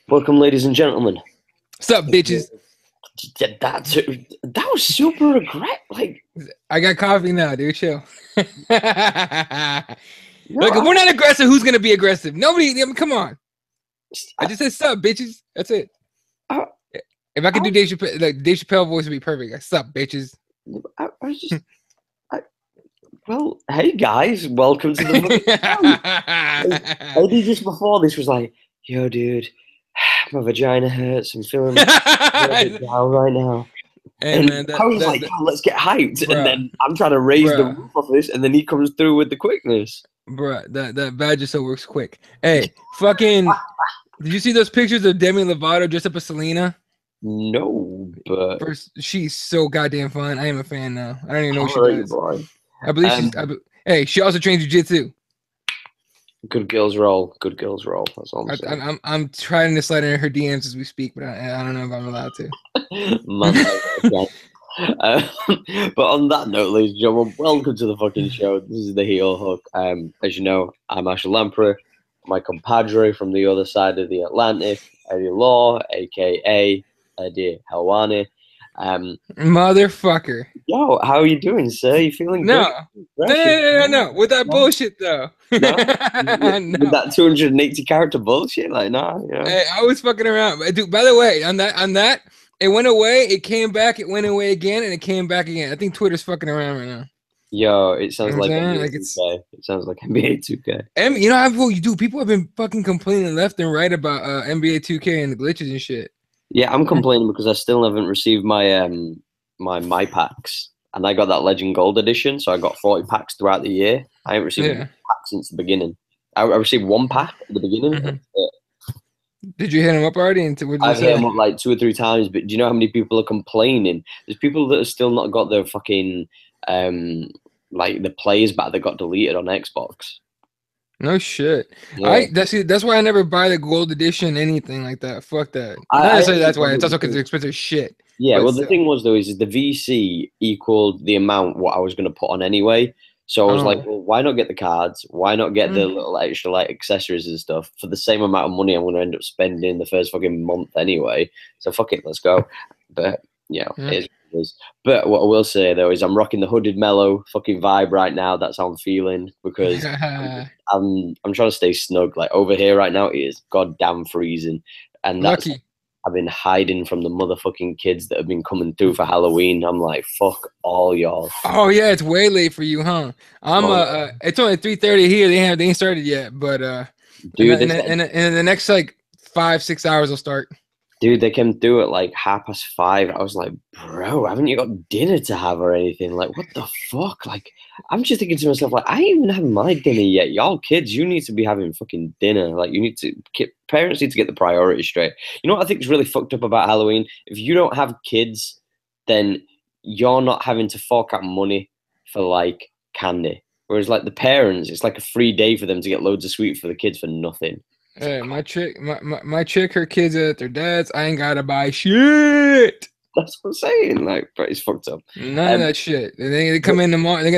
Welcome, ladies and gentlemen. What's up, bitches? That was super aggressive. Like, I got coffee now, dude. Chill. Look, no, if we're not aggressive, who's gonna be aggressive? Nobody. I mean, come on. I just said sup, bitches. That's it. If I could do Dave Chappelle, like Dave Chappelle voice would be perfect. Like, sup, bitches. I was just. Well, hey guys, welcome to the lady just before this was like, yo, dude, my vagina hurts. I'm feeling a bit down right now. Hey, And man, I was like, yo, let's get hyped. Bruh, and then I'm trying to raise the roof off this, and then he comes through with the quickness. Bruh, that badger so works quick. Hey, fucking, did you see those pictures of Demi Lovato dressed up as Selena? No, but First, she's so goddamn fun. I am a fan now. I don't even know what she does. Boy. I believe she's. Hey, she also trains jiu-jitsu. Good girls roll. Good girls roll. That's all I'm saying. I'm trying to slide in her DMs as we speak, but I don't know if I'm allowed to. But on that note, ladies and gentlemen, welcome to the fucking show. This is the Heel Hook. As you know, I'm Lamprey. My compadre from the other side of the Atlantic, Eddie Law, aka Eddie Helwani. Motherfucker. Yo, how are you doing, sir? You feeling no. good? No. With that bullshit though. With that 280 character bullshit, like nah. Hey, I was fucking around, dude. By the way, on that, it went away. It came back. It went away again, and it came back again. I think Twitter's fucking around right now. Yo, it sounds like NBA 2K. It sounds like NBA 2K. And you know, people have been fucking complaining left and right about NBA 2K and the glitches and shit. Yeah, I'm complaining because I still haven't received my my packs, and I got that Legend Gold edition, so I got 40 packs throughout the year. I haven't received a pack since the beginning. I received one pack at the beginning. Mm-hmm. Did you hit him up already? I've hit him up like 2 or 3 times, but do you know how many people are complaining? There's people that have still not got their fucking like the players back that got deleted on Xbox. No shit. Yeah. That's why I never buy the gold edition, anything like that. Fuck that. That's why. It's also because it's expensive shit. Yeah, well, the thing was though is the VC equaled the amount what I was going to put on anyway. So I was like, well, why not get the cards? Why not get the little extra like accessories and stuff for the same amount of money I'm going to end up spending in the first fucking month anyway? So fuck it, let's go. But yeah, it is. But what I will say though is I'm rocking the hooded mellow fucking vibe right now. That's how I'm feeling because I'm trying to stay snug. Like over here right now, it is goddamn freezing, and that's. Lucky. I've been hiding from the motherfucking kids that have been coming through for Halloween. I'm like, fuck all y'all. Oh yeah, it's way late for you, huh? It's only 3:30 here. They ain't started yet, but dude, in the next like 5-6 hours they'll start. Dude, they came through at like 5:30. I was like, bro, haven't you got dinner to have or anything? Like, what the fuck? Like, I'm just thinking to myself, like, I ain't even having my dinner yet. Y'all kids, you need to be having fucking dinner. Like, you need to parents need to get the priorities straight. You know what I think is really fucked up about Halloween? If you don't have kids, then you're not having to fork out money for like candy. Whereas like the parents, it's like a free day for them to get loads of sweets for the kids for nothing. Hey, my chick, her kids are at their dad's. I ain't gotta buy shit. That's what I'm saying. Like, but it's fucked up. None of that shit. They come in tomorrow. They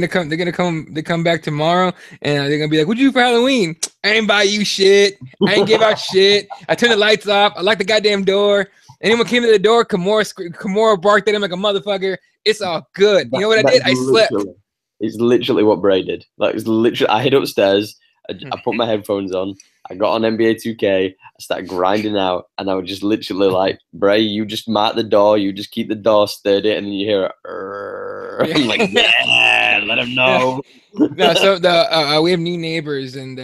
come back tomorrow, and they're gonna be like, "What'd you do for Halloween?" I ain't buy you shit. I ain't give out shit. I turned the lights off. I locked the goddamn door. Anyone came to the door, Kimura barked at him like a motherfucker. It's all good. You know what I did? I slept. It's literally what Bray did. Like, it's literally. I hid upstairs. I put my headphones on. I got on NBA 2K. I started grinding out, and I was just literally like, Bray, you just mark the door. You just keep the door sturdy, and then you hear it. I'm like, yeah, let him know. No, so we have new neighbors, and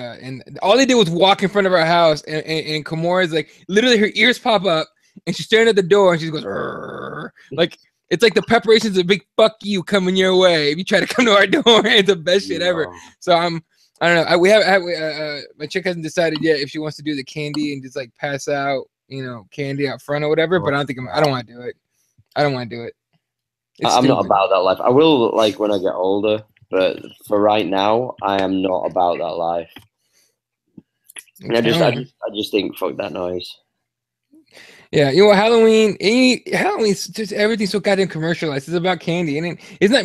all they did was walk in front of our house, and Kimura's like, literally her ears pop up, and she's staring at the door, and she goes, like, it's like the preparations of a big fuck you coming your way if you try to come to our door. It's the best shit ever. So I don't know. My chick hasn't decided yet if she wants to do the candy and just like pass out, candy out front or whatever. But I don't want to do it. I don't want to do it. I'm not about that life. I will like when I get older, but for right now, I am not about that life. And I just think fuck that noise. Yeah, Halloween's just everything's so goddamn commercialized. It's about candy, and it's not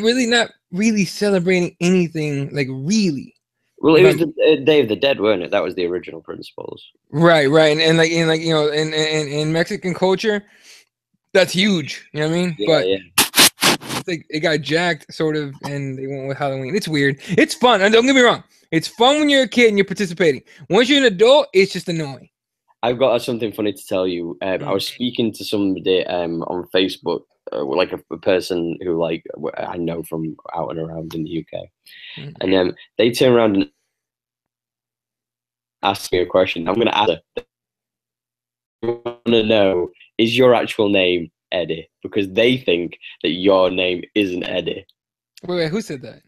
really celebrating anything like really. Well, it was the Day of the Dead, weren't it? That was the original principles. Right, and like you know, in Mexican culture, that's huge. You know what I mean? Yeah, But yeah. it's like it got jacked sort of, and they went with Halloween. It's weird. It's fun. And don't get me wrong. It's fun when you're a kid and you're participating. Once you're an adult, it's just annoying. I've got something funny to tell you. I was speaking to somebody on Facebook, like a person who like I know from out and around in the UK, and they turn around and ask me a question. I'm going to ask her. I want to know, is your actual name Eddie? Because they think that your name isn't Eddie. Wait, who said that?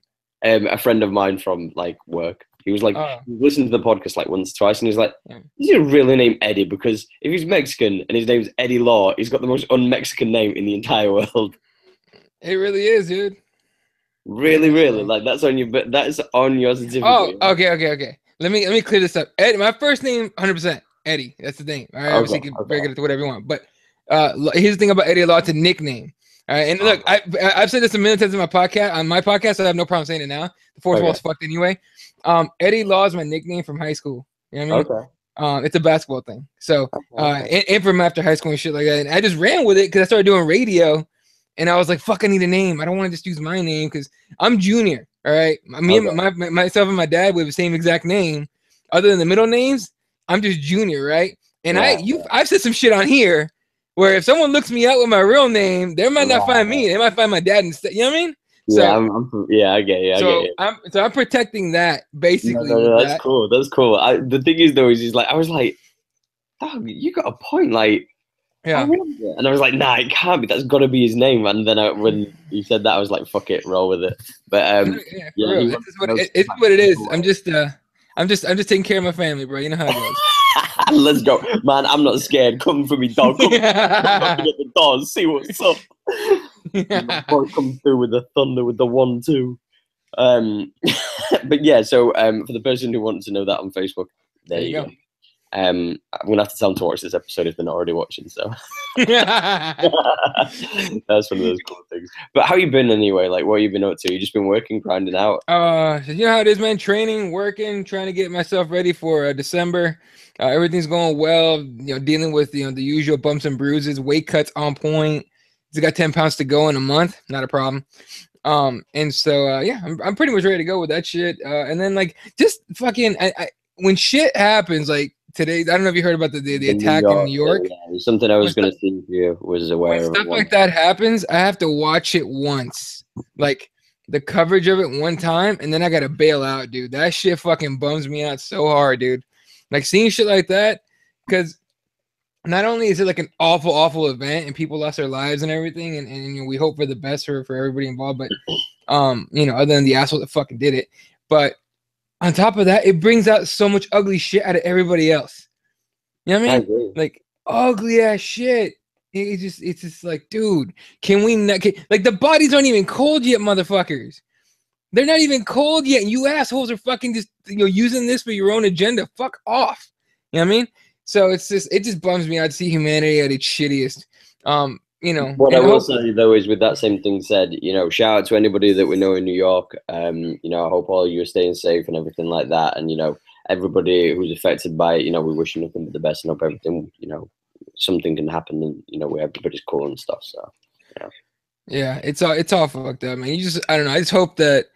A friend of mine from like work. He was like, he listened to the podcast like once, twice, and he's like, is your real name Eddie? Because if he's Mexican and his name's Eddie Law, he's got the most un-Mexican name in the entire world. It really is, dude. Really, really, like that's on you, but that's on your certificate. Oh, okay. Let me clear this up. Ed, my first name, 100% Eddie. That's the thing. All right, obviously you can break it to whatever you want. But here's the thing about Eddie Law. It's a nickname. All right, and look, I've said this a million times in my podcast. On my podcast, I have no problem saying it now. The fourth wall's fucked anyway. Eddie Law is my nickname from high school. You know what I mean? It's a basketball thing. So, and from after high school and shit like that. And I just ran with it because I started doing radio, and I was like, "Fuck, I need a name. I don't want to just use my name because I'm Junior." All right, and myself and my dad, we have the same exact name. Other than the middle names, I'm just Junior, right? And I've said some shit on here where if someone looks me up with my real name, they might not find me. They might find my dad instead. You know what I mean? So, I get it. I'm protecting that basically. No, that's cool. That's cool. The thing is though, is like I was like, dog, you got a point. Like, and I was like, nah, it can't be. That's got to be his name. And then when he said that, I was like, fuck it, roll with it. But it's what it is. I'm just taking care of my family, bro. You know how it goes. Let's go, man. I'm not scared. Come for me, dog. Come at the door. See what's up. My boy come through with the thunder with the 1-2. But yeah, so for the person who wants to know that on Facebook, there you go. I'm gonna have to tell them to watch this episode if they're not already watching. So that's one of those cool things. But how you been anyway? Like, what have you been up to? You just been working, grinding out? You know how it is, man. Training, working, trying to get myself ready for December. Everything's going well. You know, dealing with the usual bumps and bruises. Weight cuts on point. He's got 10 pounds to go in a month. Not a problem. And so I'm pretty much ready to go with that shit. And then like just fucking when shit happens like today, I don't know if you heard about the attack in New York. Yeah, something I was going to see if you was aware of. Stuff like that happens, I have to watch it once, like the coverage of it one time, and then I got to bail out, dude. That shit fucking bums me out so hard, dude. Like seeing shit like that, because not only is it like an awful event and people lost their lives and everything, and we hope for the best for everybody involved, but other than the asshole that fucking did it, but on top of that, it brings out so much ugly shit out of everybody else. You know what I mean? Like ugly ass shit. It's just like, dude, can we not? Like the bodies aren't even cold yet, motherfuckers. They're not even cold yet, and you assholes are fucking just using this for your own agenda. Fuck off. You know what I mean? So it just bums me out to see humanity at its shittiest. What I will say though is, with that same thing said, shout out to anybody that we know in New York. I hope all of you are staying safe and everything like that. And everybody who's affected by it, we wish you nothing but the best and hope everything, something can happen and where everybody's cool and stuff. So yeah, it's all fucked up, man. I don't know. I just hope that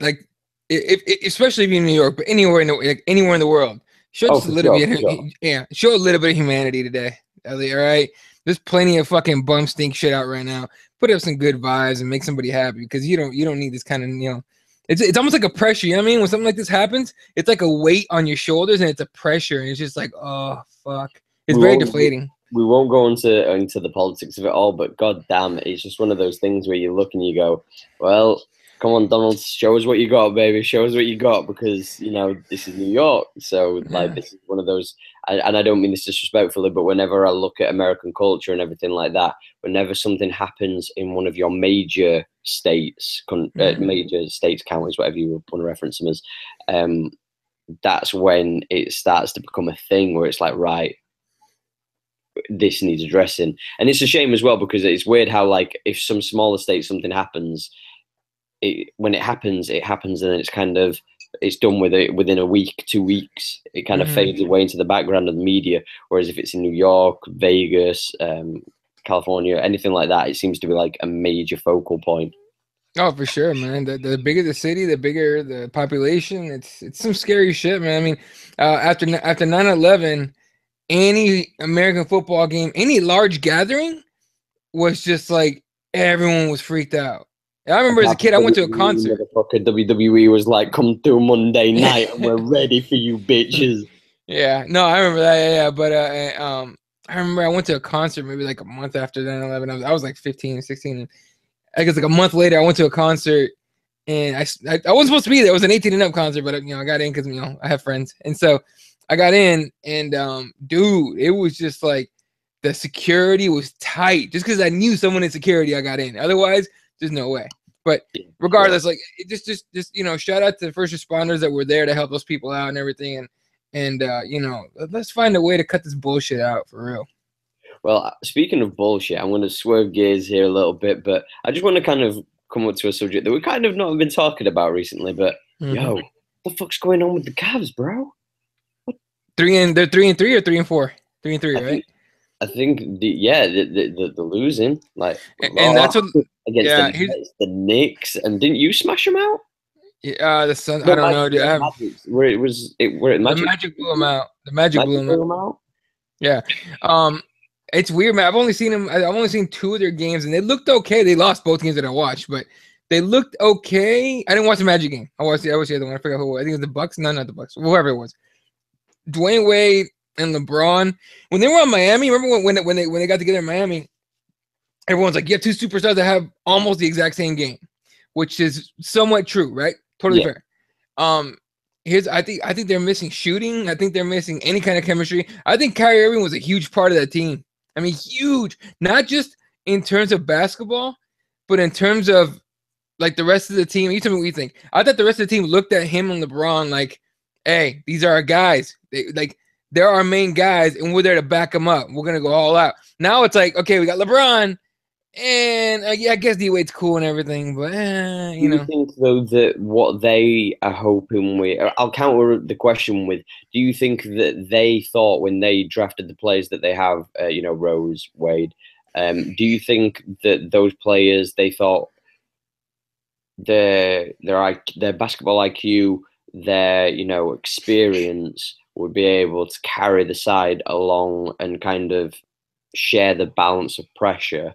like especially if you're in New York, but anywhere in the world, show a little bit of humanity today. All right. There's plenty of fucking bum stink shit out right now. Put up some good vibes and make somebody happy, because you don't need this kind of it's almost like a pressure. You know what I mean? When something like this happens, it's like a weight on your shoulders and it's a pressure, and it's just like, oh fuck, it's very deflating. We won't go into the politics of it all, but god damn, it's just one of those things where you look and you go, well, come on, Donald, show us what you got, baby. Show us what you got, because this is New York. So this is one of those, and I don't mean this disrespectfully, but whenever I look at American culture and everything like that, whenever something happens in one of your major states, major states, counties, whatever you want to reference them as, that's when it starts to become a thing where it's like, right, this needs addressing. And it's a shame as well, because it's weird how, like, if some smaller state something happens, when it happens, and it's kind of it's done within a week, 2 weeks. It kind of fades away into the background of the media. Whereas if it's in New York, Vegas, California, anything like that, it seems to be like a major focal point. Oh, for sure, man. The bigger the city, the bigger the population. It's some scary shit, man. I mean, after 9/11, any American football game, any large gathering was just like everyone was freaked out. I remember as a kid, I went to a concert. WWE was like, "Come through Monday night, and we're ready for you, bitches." Yeah, no, I remember that. Yeah, but I remember I went to a concert maybe like a month after 9/11. I was like 15, 16. And I guess like a month later, I went to a concert, and I wasn't supposed to be there. It was an 18 and up concert, but I got in because I have friends, and so I got in, and dude, it was just like the security was tight. Just because I knew someone in security, I got in. Otherwise, there's no way. But regardless, like it just shout out to the first responders that were there to help those people out and everything, and let's find a way to cut this bullshit out for real. Well, speaking of bullshit, I'm going to swerve gears here a little bit, but I just want to kind of come up to a subject that we kind of not been talking about recently. But yo, what the fuck's going on with the Cavs, bro? They're 3-3 or 3-4? 3-3, right? I think the losing like, and that's what against the Knicks, and didn't you smash them out? Yeah, the Sun. I don't know, dude. Where the Magic blew them out. The Magic blew them out. Yeah. It's weird, man. I've only seen 2 of their games, and they looked okay. They lost both games that I watched, but they looked okay. I didn't watch the Magic game. I watched the other one. I forgot who. I think it was the Bucks. No, not the Bucks. Whoever it was. Dwayne Wade and LeBron, when they were on Miami, remember when they got together in Miami, everyone's like, you have 2 superstars that have almost the exact same game, which is somewhat true, right? Totally fair. I think they're missing shooting. I think they're missing any kind of chemistry. I think Kyrie Irving was a huge part of that team. I mean, huge. Not just in terms of basketball, but in terms of like the rest of the team. You tell me what you think. I thought the rest of the team looked at him and LeBron like, hey, these are our guys. They're our main guys, and we're there to back them up. We're gonna go all out. Now it's like, okay, we got LeBron, and I guess D-Wade's cool and everything, but Do you think though that what they are hoping with? I'll counter the question with: do you think that they thought when they drafted the players that they have, Rose, Wade? Do you think that those players they thought their basketball IQ, their experience would be able to carry the side along and kind of share the balance of pressure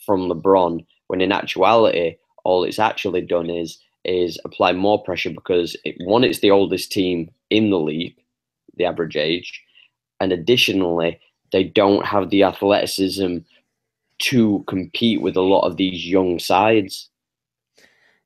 from LeBron, when in actuality all it's actually done is apply more pressure because it's the oldest team in the league, the average age, and additionally they don't have the athleticism to compete with a lot of these young sides.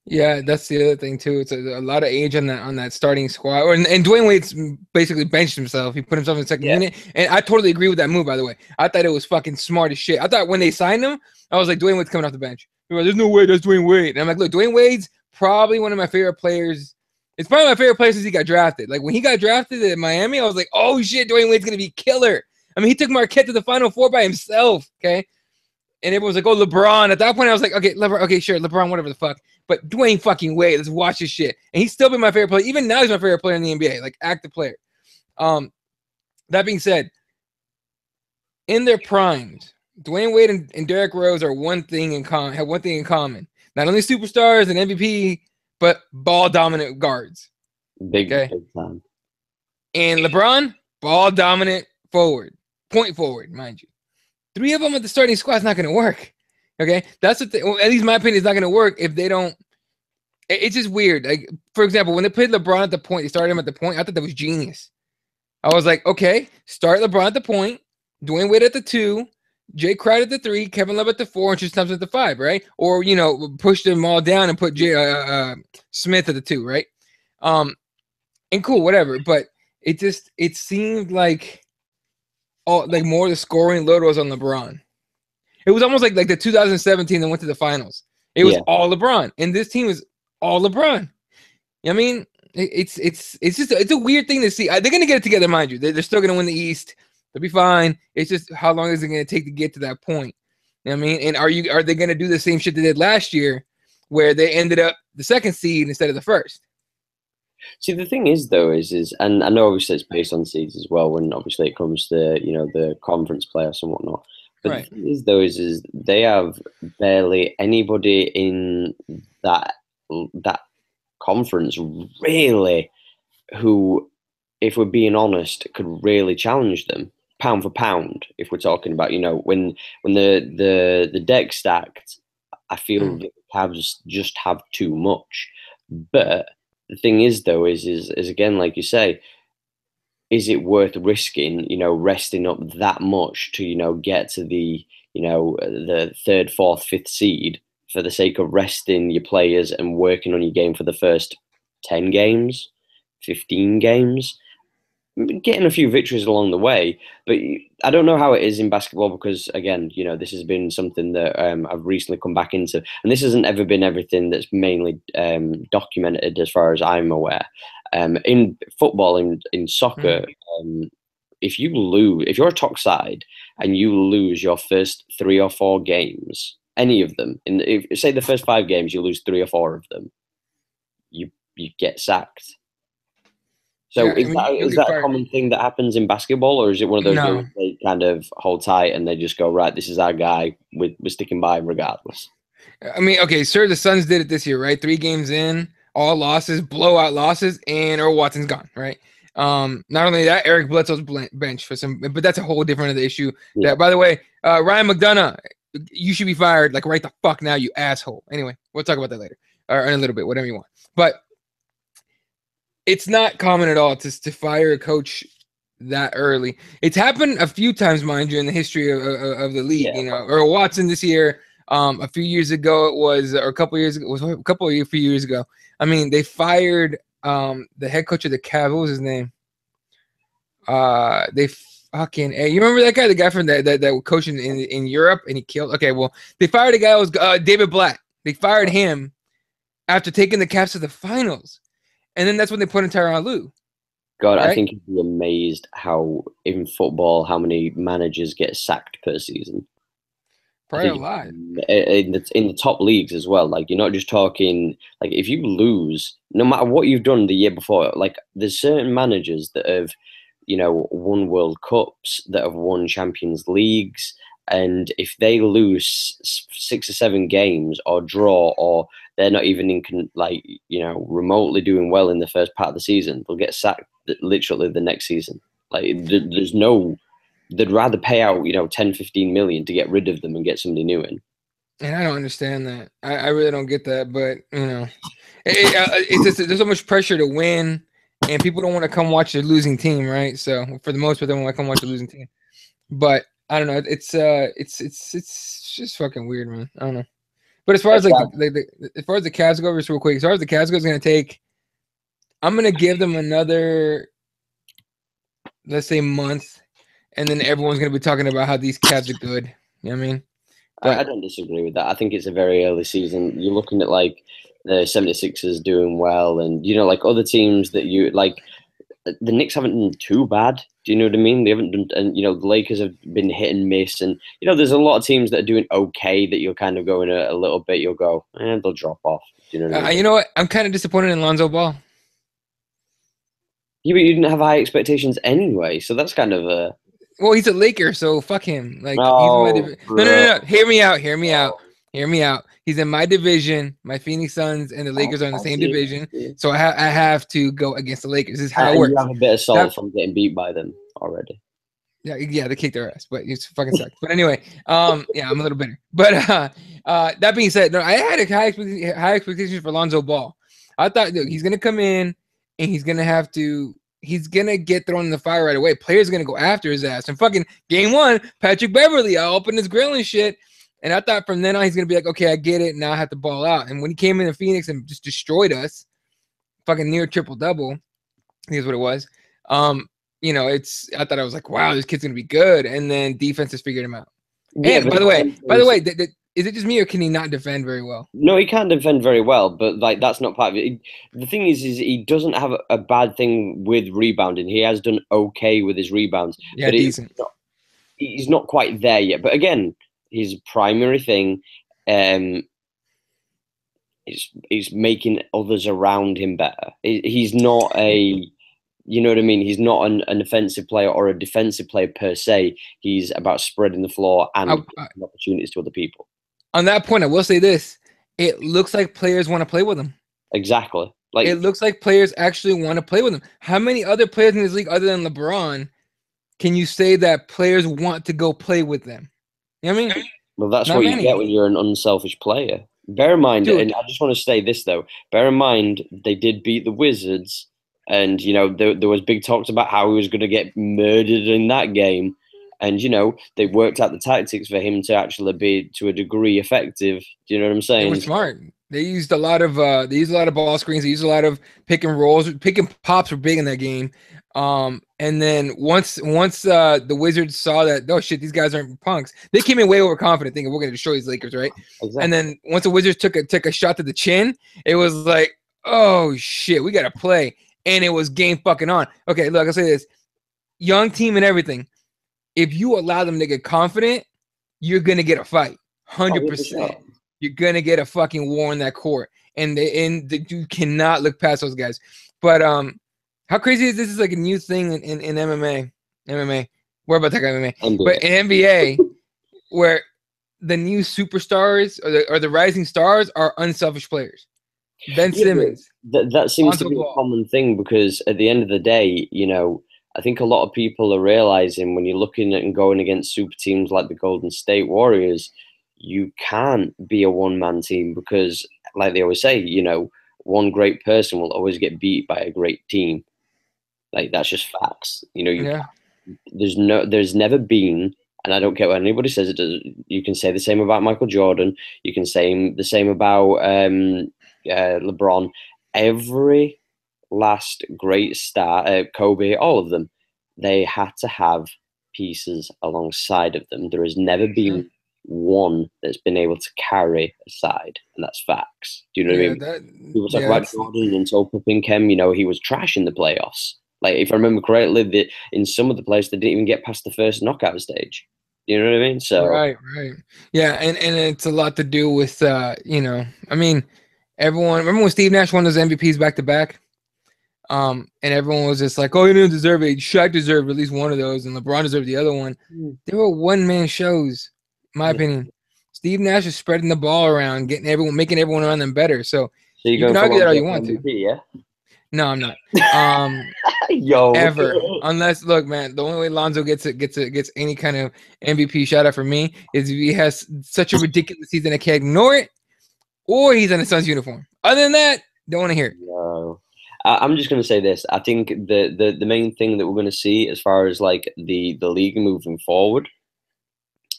Yeah, that's the other thing too. It's a lot of age on that starting squad. And Dwayne Wade's basically benched himself. He put himself in the second unit, and I totally agree with that move. By the way, I thought it was fucking smart as shit. I thought when they signed him, I was like, Dwayne Wade's coming off the bench. Like, there's no way that's Dwayne Wade. And I'm like, look, Dwayne Wade's probably one of my favorite players. It's probably my favorite player since he got drafted. Like when he got drafted at Miami, I was like, oh shit, Dwayne Wade's gonna be killer. I mean, he took Marquette to the Final Four by himself. Okay. And everyone was like, oh, LeBron. At that point, I was like, okay, sure, LeBron, whatever the fuck. But Dwayne fucking Wade, let's watch this shit. And he's still been my favorite player. Even now, he's my favorite player in the NBA, like active player. That being said, in their primes, Dwayne Wade and Derrick Rose are one thing in common. Have one thing in common. Not only superstars and MVP, but ball dominant guards. Big time. And LeBron, ball dominant forward, point forward, mind you. 3 of them at the starting squad is not going to work. Okay, that's the thing. Well, at least my opinion is not going to work if they don't. It's just weird. Like for example, when they played LeBron at the point, they started him at the point. I thought that was genius. I was like, okay, start LeBron at the point, Dwayne Wade at the 2, Jay Crowder at the 3, Kevin Love at the 4, and Tristan Thompson at the 5, right? Or push them all down and put Smith at the 2, right? And cool, whatever. But it seemed like more of the scoring load was on LeBron. It was almost like the 2017 that went to the finals. It was all LeBron, and this team is all LeBron. I mean, it's a weird thing to see. They're gonna get it together, mind you. They're still gonna win the East. They'll be fine. It's just how long is it gonna take to get to that point? You know what I mean? And are they gonna do the same shit they did last year, where they ended up the 2nd seed instead of the 1st? See, the thing is, though, and I know obviously it's based on seeds as well. When obviously it comes to the conference playoffs and whatnot. But Right. the thing is, though, is they have barely anybody in that conference really who, if we're being honest, could really challenge them pound for pound. If we're talking about when the deck's stacked, I feel the Cavs just have too much. But the thing is, though, is again, like you say, is it worth risking, resting up that much to, get to the third, fourth, fifth seed for the sake of resting your players and working on your game for the first 10 games, 15 games? Getting a few victories along the way, but I don't know how it is in basketball because, again, this has been something that I've recently come back into, and this hasn't ever been everything that's mainly documented as far as I'm aware. In football, in soccer, if you're a top side and you lose your first 3 or 4 games, any of them, say the first 5 games, you lose 3 or 4 of them, you get sacked. So Yeah, is that a common thing that happens in basketball, or is it one of those games they kind of hold tight and they just go, right, this is our guy, we're sticking by him regardless? I mean, okay, sure, the Suns did it this year, right? 3 games in, all losses, blowout losses, and Earl Watson's gone, right? Not only that, Eric Bledsoe's bench for some, but that's a whole different issue. Yeah. That, by the way, Ryan McDonough, you should be fired, like right the fuck now, you asshole. Anyway, we'll talk about that later, or in a little bit, whatever you want. But it's not common at all to fire a coach that early. It's happened a few times, mind you, in the history of the league. Yeah. Earl Watson this year. A few years ago, it was, or a couple years ago, a few years ago. I mean, they fired the head coach of the Cavs. What was his name? They fucking. Hey, you remember that guy? The guy from that coaching in Europe, and he killed. Okay, well, they fired a guy who was David Blatt. They fired him after taking the Cavs to the finals. And then that's when they put in Tyronn Lue. God, right? I think you'd be amazed how, in football, how many managers get sacked per season. Probably a lot. In the top leagues as well. Like, you're not just talking, like, if you lose, no matter what you've done the year before, like, there's certain managers that have, won World Cups, that have won Champions Leagues, and if they lose 6 or 7 games or draw, or they're not even remotely doing well in the first part of the season, they'll get sacked literally the next season. Like, there's no, they'd rather pay out 10, 15 million to get rid of them and get somebody new in. And I don't understand that. I really don't get that. But it's just, there's so much pressure to win, and people don't want to come watch a losing team, right? So for the most part, they don't want to come watch a losing team. But I don't know. It's just fucking weird, man. I don't know. But as far as as far as the Cavs go, just real quick, as far as the Cavs go, is going to take, I'm going to give them another, let's say, month, and then everyone's going to be talking about how these Cavs are good. You know what I mean? But I don't disagree with that. I think it's a very early season. You're looking at like the 76ers doing well, and like other teams that you like. The Knicks haven't done too bad. Do you know what I mean? They haven't done, and the Lakers have been hit and miss, and there's a lot of teams that are doing okay that you'll kind of go in a little bit. You'll go, and they'll drop off. Do you know what I mean? You know what? I'm kind of disappointed in Lonzo Ball. Yeah, but you didn't have high expectations anyway, so that's kind of a. Well, he's a Laker, so fuck him. Like, he's no. Hear me out. He's in my division. My Phoenix Suns and the Lakers are in the same division, so I have to go against the Lakers. This is how it works. You have a bit of salt from getting beat by them already. Yeah, they kicked their ass, but it's fucking sucks. But anyway, I'm a little bitter. But that being said, no, I had a high expectations for Lonzo Ball. I thought, look, he's gonna come in and he's gonna get thrown in the fire right away. Players are gonna go after his ass. And fucking game 1, Patrick Beverly, I opened his grill and shit. And I thought from then on he's gonna be like, okay, I get it. Now I have to ball out. And when he came into Phoenix and just destroyed us, fucking near triple double, I think is what it was. I thought I was like, wow, this kid's gonna be good. And then defense has figured him out. Yeah, and by the way, is it just me or can he not defend very well? No, he can defend very well, but like that's not part of it. The thing is he doesn't have a bad thing with rebounding. He has done okay with his rebounds. Yeah, but decent. He's not quite there yet. But again, his primary thing, He's making others around him better. He's not a, you know what I mean? He's not an offensive player or a defensive player per se. He's about spreading the floor and opportunities to other people. On that point, I will say this. It looks like players want to play with him. Exactly. Like, it looks like players actually want to play with him. How many other players in this league other than LeBron can you say that players want to go play with them? You know what I mean? Well, that's what you get when you're an unselfish player. Bear in mind, Dude. and I just want to say this, though. Bear in mind, they did beat the Wizards, and, you know, there was big talks about how he was going to get murdered in that game. And, you know, they worked out the tactics for him to actually be, to a degree, effective. Do you know what I'm saying? They were smart. They used a lot of ball screens. They used a lot of pick and rolls. Pick and pops were big in that game. And then once the Wizards saw that, oh shit, these guys aren't punks, they came in way overconfident, thinking we're gonna destroy these Lakers, right? Exactly. And then once the Wizards took a shot to the chin, it was like, oh shit, we gotta play. And it was game fucking on. Okay, look, I'll say this. Young team and everything. If you allow them to get confident, you're gonna get a fight. 100%. You're gonna get a fucking war in that court. And you cannot look past those guys. But how crazy is this? Is like a new thing in MMA. We're about to talk MMA. But in NBA, where the new superstars or the rising stars are unselfish players. Ben Simmons. That seems to be a common thing, because at the end of the day, you know, I think a lot of people are realizing when you're looking at and going against super teams like the Golden State Warriors, you can't be a one-man team, because, like they always say, you know, one great person will always get beat by a great team. Like, that's just facts. You know, there's never been, and I don't care what anybody says, it does. You can say the same about Michael Jordan. You can say the same about LeBron. Every last great star, Kobe, all of them, they had to have pieces alongside of them. There has never been one that's been able to carry a side, and that's facts. Do you know what I mean? People talk about Jordan until Pippen came, you know, he was trash in the playoffs. Like, if I remember correctly, in some of the plays, they didn't even get past the first knockout stage. You know what I mean? So right. Yeah, and it's a lot to do with you know, I mean, everyone remember when Steve Nash won those MVPs back to back? And everyone was just like, oh, you didn't deserve it. Shaq deserved at least one of those, and LeBron deserved the other one. They were one-man shows, in my opinion. Steve Nash is spreading the ball around, making everyone around them better. So you can argue that all you want to. Yeah? No, I'm not. Yo, ever. Unless, look, man, the only way Lonzo gets any kind of MVP shout out for me is if he has such a ridiculous season I can't ignore it, or he's in a Suns uniform. Other than that, don't want to hear it. No. I'm just going to say this. I think the main thing that we're going to see as far as like the league moving forward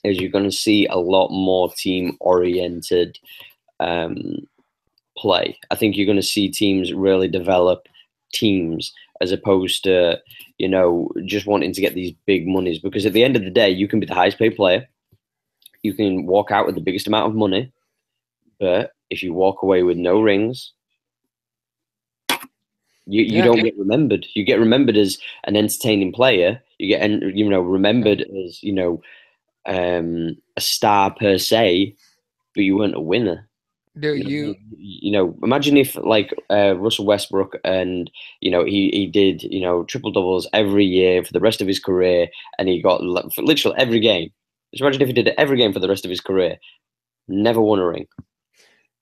is you're going to see a lot more team-oriented play. I think you're going to see teams really develop teams as opposed to, you know, just wanting to get these big monies. Because at the end of the day, you can be the highest paid player. You can walk out with the biggest amount of money. But if you walk away with no rings, you don't get remembered. You get remembered as an entertaining player. You get, you know, remembered as, you know, a star per se, but you weren't a winner. Dude, you know, imagine if like Russell Westbrook, and you know, he did, you know, triple doubles every year for the rest of his career, and he got for literally every game. Just imagine if he did it every game for the rest of his career, never won a ring.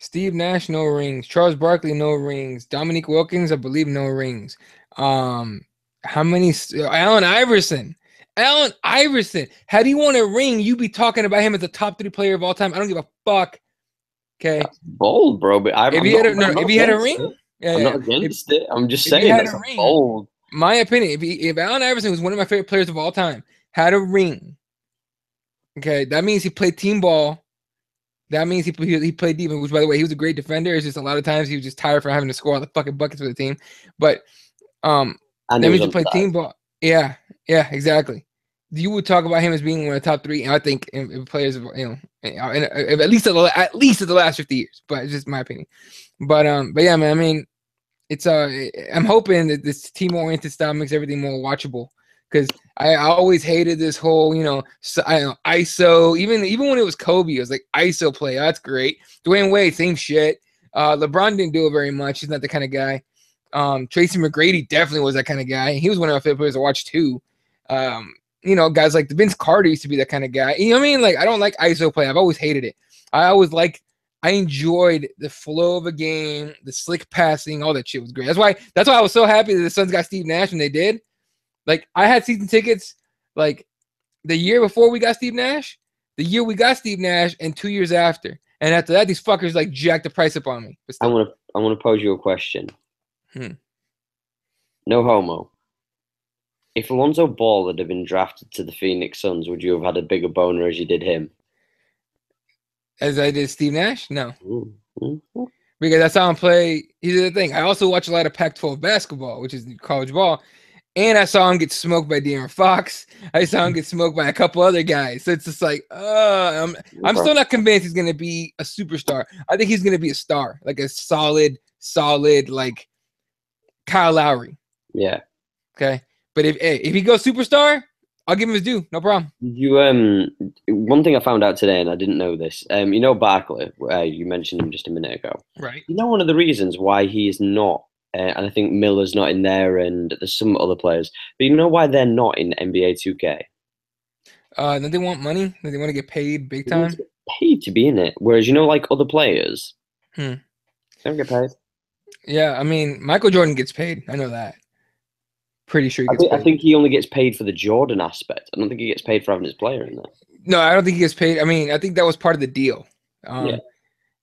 Steve Nash, no rings. Charles Barkley, no rings. Dominique Wilkins, I believe, no rings. How many? Allen Iverson. Had he won a ring, you'd be talking about him as the top 3 player of all time. I don't give a fuck. Okay. That's bold, bro. But if he had a ring, I'm not against it. I'm just saying that's bold. My opinion. If Allen Iverson was one of my favorite players of all time, had a ring, okay, that means he played team ball. That means he played defense, which, by the way, he was a great defender. It's just a lot of times he was just tired from having to score all the fucking buckets for the team. But that means he played team ball. Yeah, exactly. You would talk about him as being one of the top 3, and I think in players, you know, at least at the last 50 years. But it's just my opinion. But yeah, man. I mean, it's I'm hoping that this team-oriented style makes everything more watchable. Because I always hated this whole, you know, ISO. Even when it was Kobe, it was like ISO play. Oh, that's great. Dwayne Wade, same shit. LeBron didn't do it very much. He's not the kind of guy. Tracy McGrady definitely was that kind of guy. He was one of my favorite players to watch too. You know, guys like Vince Carter used to be that kind of guy. You know what I mean? Like, I don't like ISO play. I've always hated it. I enjoyed the flow of a game, the slick passing, all that shit was great. That's why I was so happy that the Suns got Steve Nash when they did. Like, I had season tickets like the year before we got Steve Nash, the year we got Steve Nash, and 2 years after. And after that, these fuckers like jacked the price up on me. I'm gonna pose you a question. No homo. If Alonzo Ball had been drafted to the Phoenix Suns, would you have had a bigger boner as you did him? As I did Steve Nash? No. Because that's how I play. Here's the thing. I also watch a lot of Pac-12 basketball, which is college ball. And I saw him get smoked by De'Aaron Fox. I saw him get smoked by a couple other guys. So it's just like, I'm still not convinced he's going to be a superstar. I think he's going to be a star, like a solid, like Kyle Lowry. Yeah. Okay. But if he goes superstar, I'll give him his due. No problem. One thing I found out today, and I didn't know this. You know Barkley, you mentioned him just a minute ago. Right. You know one of the reasons why he is not, and I think Miller's not in there, and there's some other players. But you know why they're not in NBA 2K? Don't they want money? Do they want to get paid big time? Paid to be in it, whereas you know, like other players, they don't get paid. Yeah, I mean, Michael Jordan gets paid. I know that. Pretty sure he gets paid. I think he only gets paid for the Jordan aspect. I don't think he gets paid for having his player in there. No, I don't think he gets paid. I mean, I think that was part of the deal. Yeah.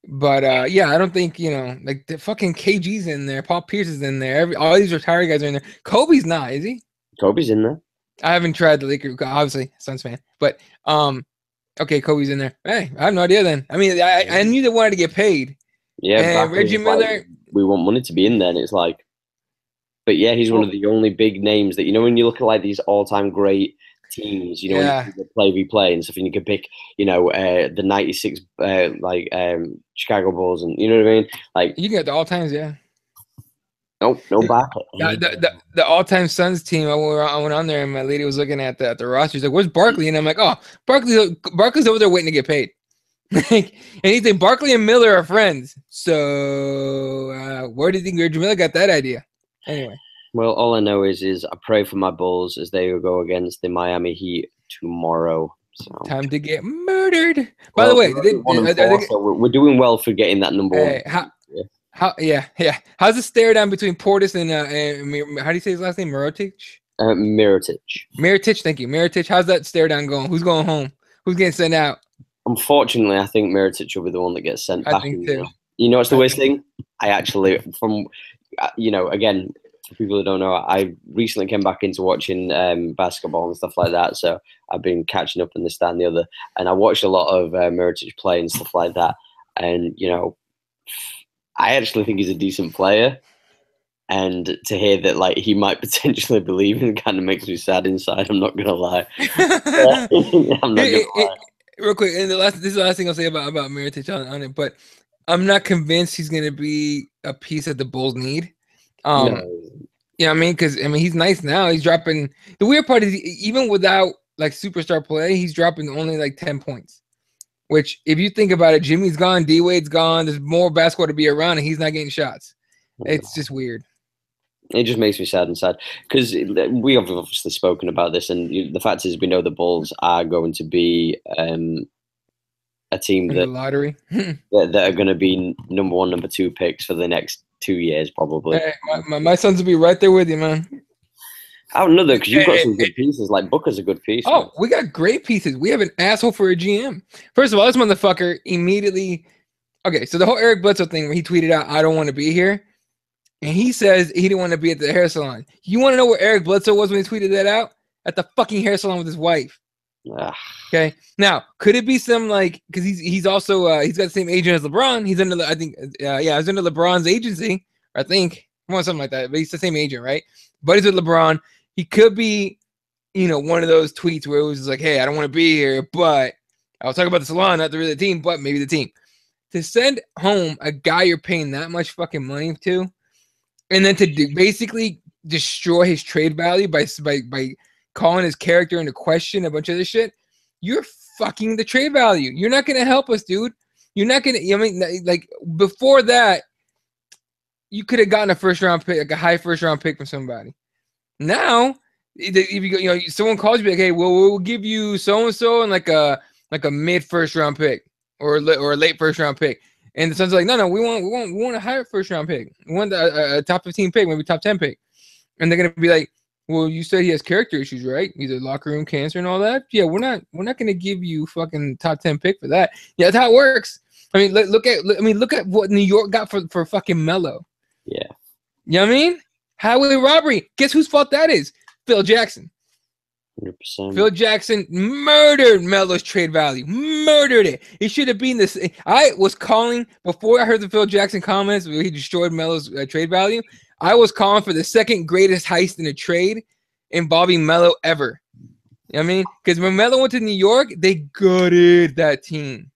But yeah, I don't think, you know, like the fucking KG's in there, Paul Pierce is in there, all these retired guys are in there. Kobe's not, is he? Kobe's in there. I haven't tried the Lakers, obviously, Suns fan. But okay, Kobe's in there. Hey, I have no idea then. I mean, I knew they wanted to get paid. Yeah, and Reggie Miller. Like, we want money to be in there, and it's like, but yeah, he's one of the only big names that, you know, when you look at like these all-time great teams, you know, when you play and stuff, and you can pick, you know, the 96 Chicago Bulls, and you know what I mean? Like, you can get the all-times, yeah. Nope, no back. The all-time Suns team, I went on there and my lady was looking at the roster. She's like, "Where's Barkley?" And I'm like, "Oh, Barkley's over there waiting to get paid." Like, anything, Barkley and Miller are friends. So where do you think Reggie Miller got that idea? Anyway. Well, all I know is I pray for my Bulls as they go against the Miami Heat tomorrow. So. Time to get murdered. By the way, we're doing well for getting that number one. How's the stare down between Portis and how do you say his last name? Mirotic? Mirotic, thank you. Mirotic, how's that stare down going? Who's going home? Who's getting sent out? Unfortunately, I think Mirotic will be the one that gets sent back. I think too. You know what's the worst thing? I actually, from, you know, again, for people who don't know, I recently came back into watching basketball and stuff like that. So I've been catching up on this, that, and the other. And I watched a lot of Mirotic play and stuff like that. And, you know, I actually think he's a decent player. And to hear that, like, he might potentially be leaving kind of makes me sad inside. I'm not going to lie. I'm not going to lie. Real quick, and this is the last thing I'll say about Mirotic on it, but I'm not convinced he's going to be a piece that the Bulls need. No. You know what I mean? Because, I mean, he's nice now. He's dropping – the weird part is even without, like, superstar play, he's dropping only, like, 10 points. Which, if you think about it, Jimmy's gone, D-Wade's gone. There's more basketball to be around, and he's not getting shots. It's just weird. It just makes me sad because we have obviously spoken about this, and the fact is we know the Bulls are going to be a team that lottery that are going to be number 1, number 2 picks for the next 2 years probably. Hey, my sons will be right there with you, man. I don't know though, because you've got some good pieces. Like Booker's a good piece. Oh, man. We got great pieces. We have an asshole for a GM. First of all, this motherfucker immediately. Okay, so the whole Eric Bledsoe thing where he tweeted out, "I don't want to be here." And he says he didn't want to be at the hair salon. You want to know where Eric Bledsoe was when he tweeted that out? At the fucking hair salon with his wife. Okay. Now, could it be some like because he's also he's got the same agent as LeBron? He's under he's under LeBron's agency, I think. Something like that. But he's the same agent, right? But he's with LeBron. He could be, you know, one of those tweets where it was just like, "Hey, I don't want to be here, but I'll talk about the salon, not the real team, but maybe the team." To send home a guy you're paying that much fucking money to. And then to basically destroy his trade value by calling his character into question, a bunch of this shit, you're fucking the trade value. You're not going to help us, dude. You're not gonna. I mean, like before that, you could have gotten a first round pick, like a high first round pick from somebody. Now, if you go, someone calls you like, hey, we'll give you so and so and like a mid first round pick or a late first round pick, and the Suns are like, no, we want a higher first round pick. We want a top 15 pick, maybe top 10 pick, and they're gonna be like, well, you said he has character issues, right? Either locker room cancer and all that. Yeah, we're not gonna give you fucking top 10 pick for that. Yeah, that's how it works. I mean, look at what New York got for fucking Melo. Yeah. You know what I mean? Highway robbery. Guess whose fault that is? Phil Jackson. 100%. Phil Jackson murdered Melo's trade value. Murdered it. He should have been this. I was calling before I heard the Phil Jackson comments where he destroyed Melo's trade value. I was calling for the second greatest heist in a trade involving Melo ever. You know what I mean? Because when Melo went to New York, they gutted that team.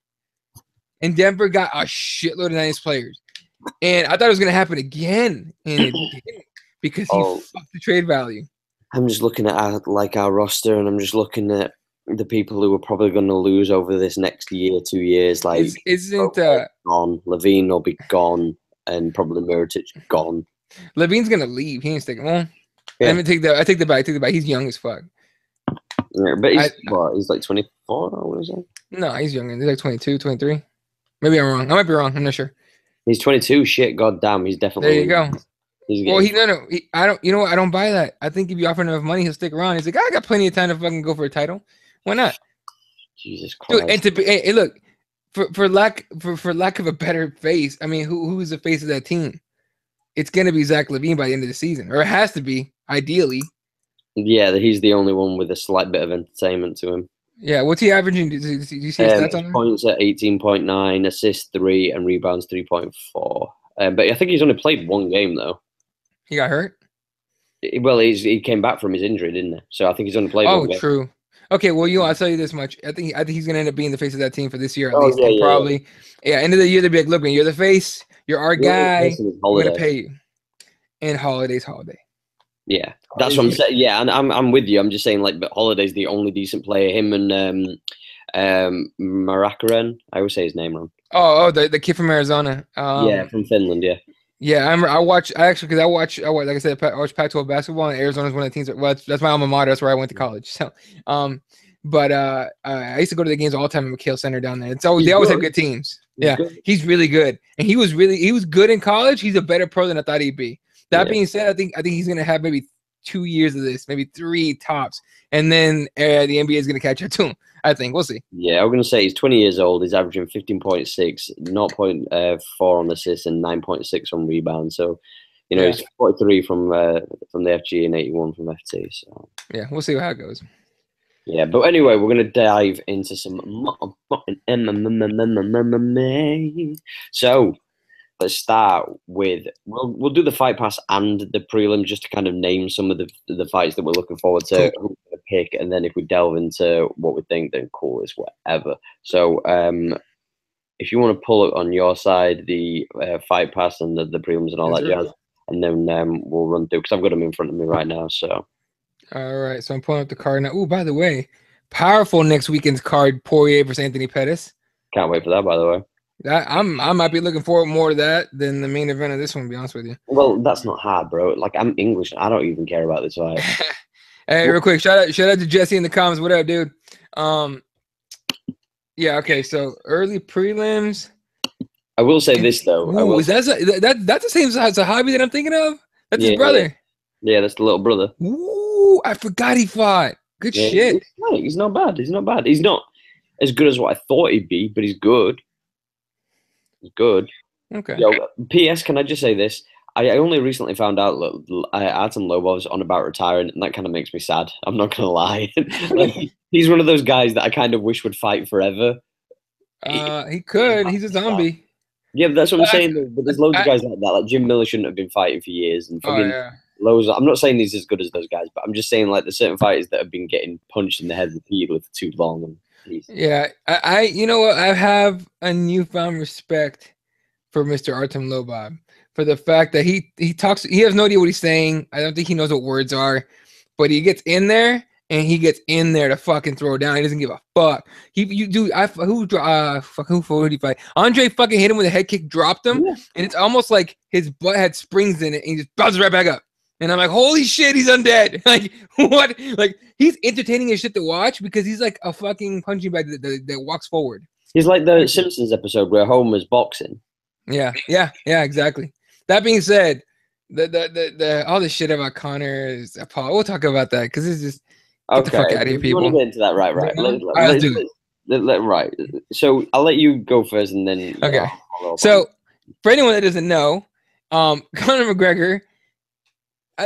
And Denver got a shitload of nice players. And I thought it was going to happen again. And it didn't because he fucked the trade value. I'm just looking at our roster, and I'm just looking at the people who are probably going to lose over this next year, 2 years. Like, isn't gone? Levine will be gone, and probably Mirotic gone. Levine's going to leave. He ain't sticking. Well, yeah. I take the back. He's young as fuck. Yeah, but he's like 24 or what is it? No, he's younger. He's like 22, 23. Maybe I'm wrong. I might be wrong. I'm not sure. He's 22. Shit, goddamn, he's definitely. There you go. I don't. You know what? I don't buy that. I think if you offer enough money, he'll stick around. He's like, I got plenty of time to fucking go for a title. Why not? Jesus Christ. Dude, and look, for lack of a better face, I mean, who is the face of that team? It's gonna be Zach LaVine by the end of the season, or it has to be, ideally. Yeah, he's the only one with a slight bit of entertainment to him. Yeah, what's he averaging? Do you see his stats on there? Points at 18.9, assists 3, and rebounds 3.4. But I think he's only played one game though. He got hurt? Well, he came back from his injury, didn't he? So I think he's only played one game. Oh, true. Okay, well, I'll tell you this much. I think he's going to end up being the face of that team for this year at least. And probably, end of the year, they'll be like, look, man, you're the face. You're our guy. We're going to pay you. And Holiday's Holiday. Yeah, that's what I'm saying. Yeah, and I'm with you. I'm just saying, like, but Holiday's the only decent player. Him and Marakanen. I always say his name wrong. The kid from Arizona. Yeah, from Finland, yeah. Yeah, I watch like I said, I watch Pac-12 basketball, and Arizona's one of the teams. Well, that's my alma mater. That's where I went to college. So, but I used to go to the games all the time at McHale Center down there. They always have good teams. Yeah, he's really good, and he was good in college. He's a better pro than I thought he'd be. That being said, I think he's gonna have maybe 2 years of this, maybe 3 tops, and then the NBA is gonna catch up to him. I think we'll see. Yeah, I'm going to say he's 20 years old. He's averaging 15.6, 0.4 on assists, and 9.6 on rebounds. So, he's 43 from the FG and 81 from FT. So yeah, we'll see how it goes. Yeah, but anyway, we're going to dive into some MMA. So let's start with we'll do the fight pass and the prelim just to kind of name some of the fights that we're looking forward to. Cool. Pick, and then if we delve into what we think, then cool is whatever. So if you want to pull it on your side, the fight pass and the prelims and all that jazz, and then we'll run through because I've got them in front of me right now. So all right, so I'm pulling up the card now. Oh, by the way, powerful next weekend's card: Poirier versus Anthony Pettis. Can't wait for that, by the way. I might be looking forward more to that than the main event of this one, to be honest with you. Well, that's not hard, bro. Like, I'm English. I don't even care about this fight. Hey, real quick, shout out to Jesse in the comments. What up, dude? Yeah, okay. So early prelims. I will say this though. Ooh, that's the same as a hobby that I'm thinking of. That's his brother. Yeah, that's the little brother. Ooh, I forgot he fought. Good shit. He's not bad. He's not bad. He's not as good as what I thought he'd be, but he's good. He's good. Okay. Yo, P.S. Can I just say this? I only recently found out Artem Lobov's on about retiring, and that kind of makes me sad. I'm not gonna lie. Like, he's one of those guys that I kind of wish would fight forever. He could. He's a zombie. Yeah, but that's what I'm saying. But there's loads of guys like that. Like Jim Miller shouldn't have been fighting for years, and loads. I'm not saying he's as good as those guys, but I'm just saying like there's certain fighters that have been getting punched in the head repeatedly for too long. And yeah, I you know what? I have a newfound respect for Mr. Artem Lobov. For the fact that he talks, he has no idea what he's saying. I don't think he knows what words are, but he gets in there and he gets in there to fucking throw down. He doesn't give a fuck. Who did he fight? Andre fucking hit him with a head kick, dropped him, and it's almost like his butt had springs in it, and he just bounces right back up. And I'm like, holy shit, he's undead. Like, what? Like, he's entertaining as shit to watch because he's like a fucking punching bag that walks forward. He's like the Simpsons episode where Homer's boxing. Yeah, exactly. That being said, the all this shit about Connor is Paul. We'll talk about that because it's just get the fuck out of here, people. You want to get into that, right? Right. So I'll let you go first, and then okay. So for anyone that doesn't know, Conor McGregor.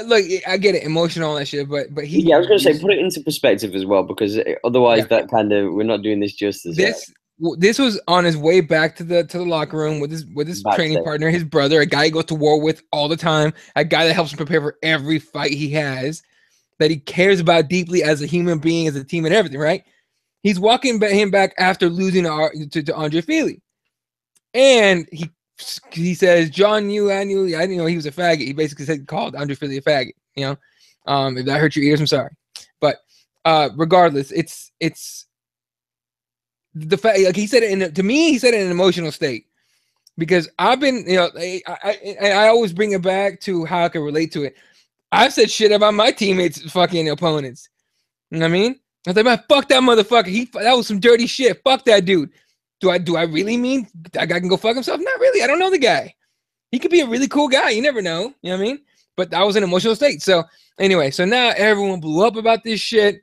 Look, I get it, emotional and that shit, but he. Yeah, I was gonna say put it into perspective as well, because otherwise that kind of we're not doing this justice. This was on his way back to the locker room with his training partner, his brother, a guy he goes to war with all the time, a guy that helps him prepare for every fight he has, that he cares about deeply as a human being, as a team, and everything. Right? He's walking him back after losing to Andre Fili, and he says, John, I didn't know he was a faggot. He basically called Andre Fili a faggot. You know, if that hurt your ears, I'm sorry. But regardless, it's the fact, like he said it to me, he said it in an emotional state, because I've been, I always bring it back to how I can relate to it. I've said shit about my teammates' fucking opponents. You know what I mean? I was like, man, fuck that motherfucker. That was some dirty shit. Fuck that dude. Do I really mean that guy can go fuck himself? Not really. I don't know the guy. He could be a really cool guy. You never know. You know what I mean? But that was an emotional state. So anyway, so now everyone blew up about this shit.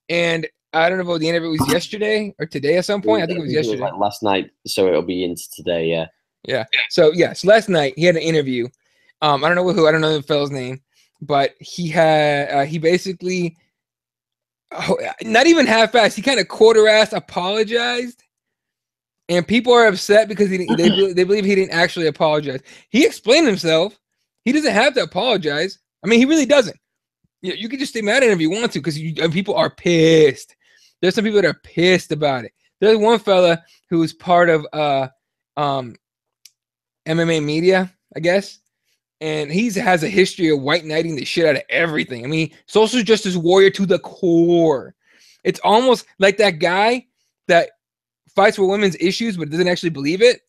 And I don't know if the interview was yesterday or today at some point. I think it was yesterday. Like last night. So it'll be into today. Yeah. Yeah. So yes, last night he had an interview. I don't know who. I don't know the fellow's name. But he basically, not even half-assed. He kind of quarter-assed apologized. And people are upset because they believe he didn't actually apologize. He explained himself. He doesn't have to apologize. I mean, he really doesn't. You can just stay mad at him if you want to, because people are pissed. There's some people that are pissed about it. There's one fella who was part of MMA media, I guess, and he has a history of white knighting the shit out of everything. I mean, social justice warrior to the core. It's almost like that guy that fights for women's issues but doesn't actually believe it,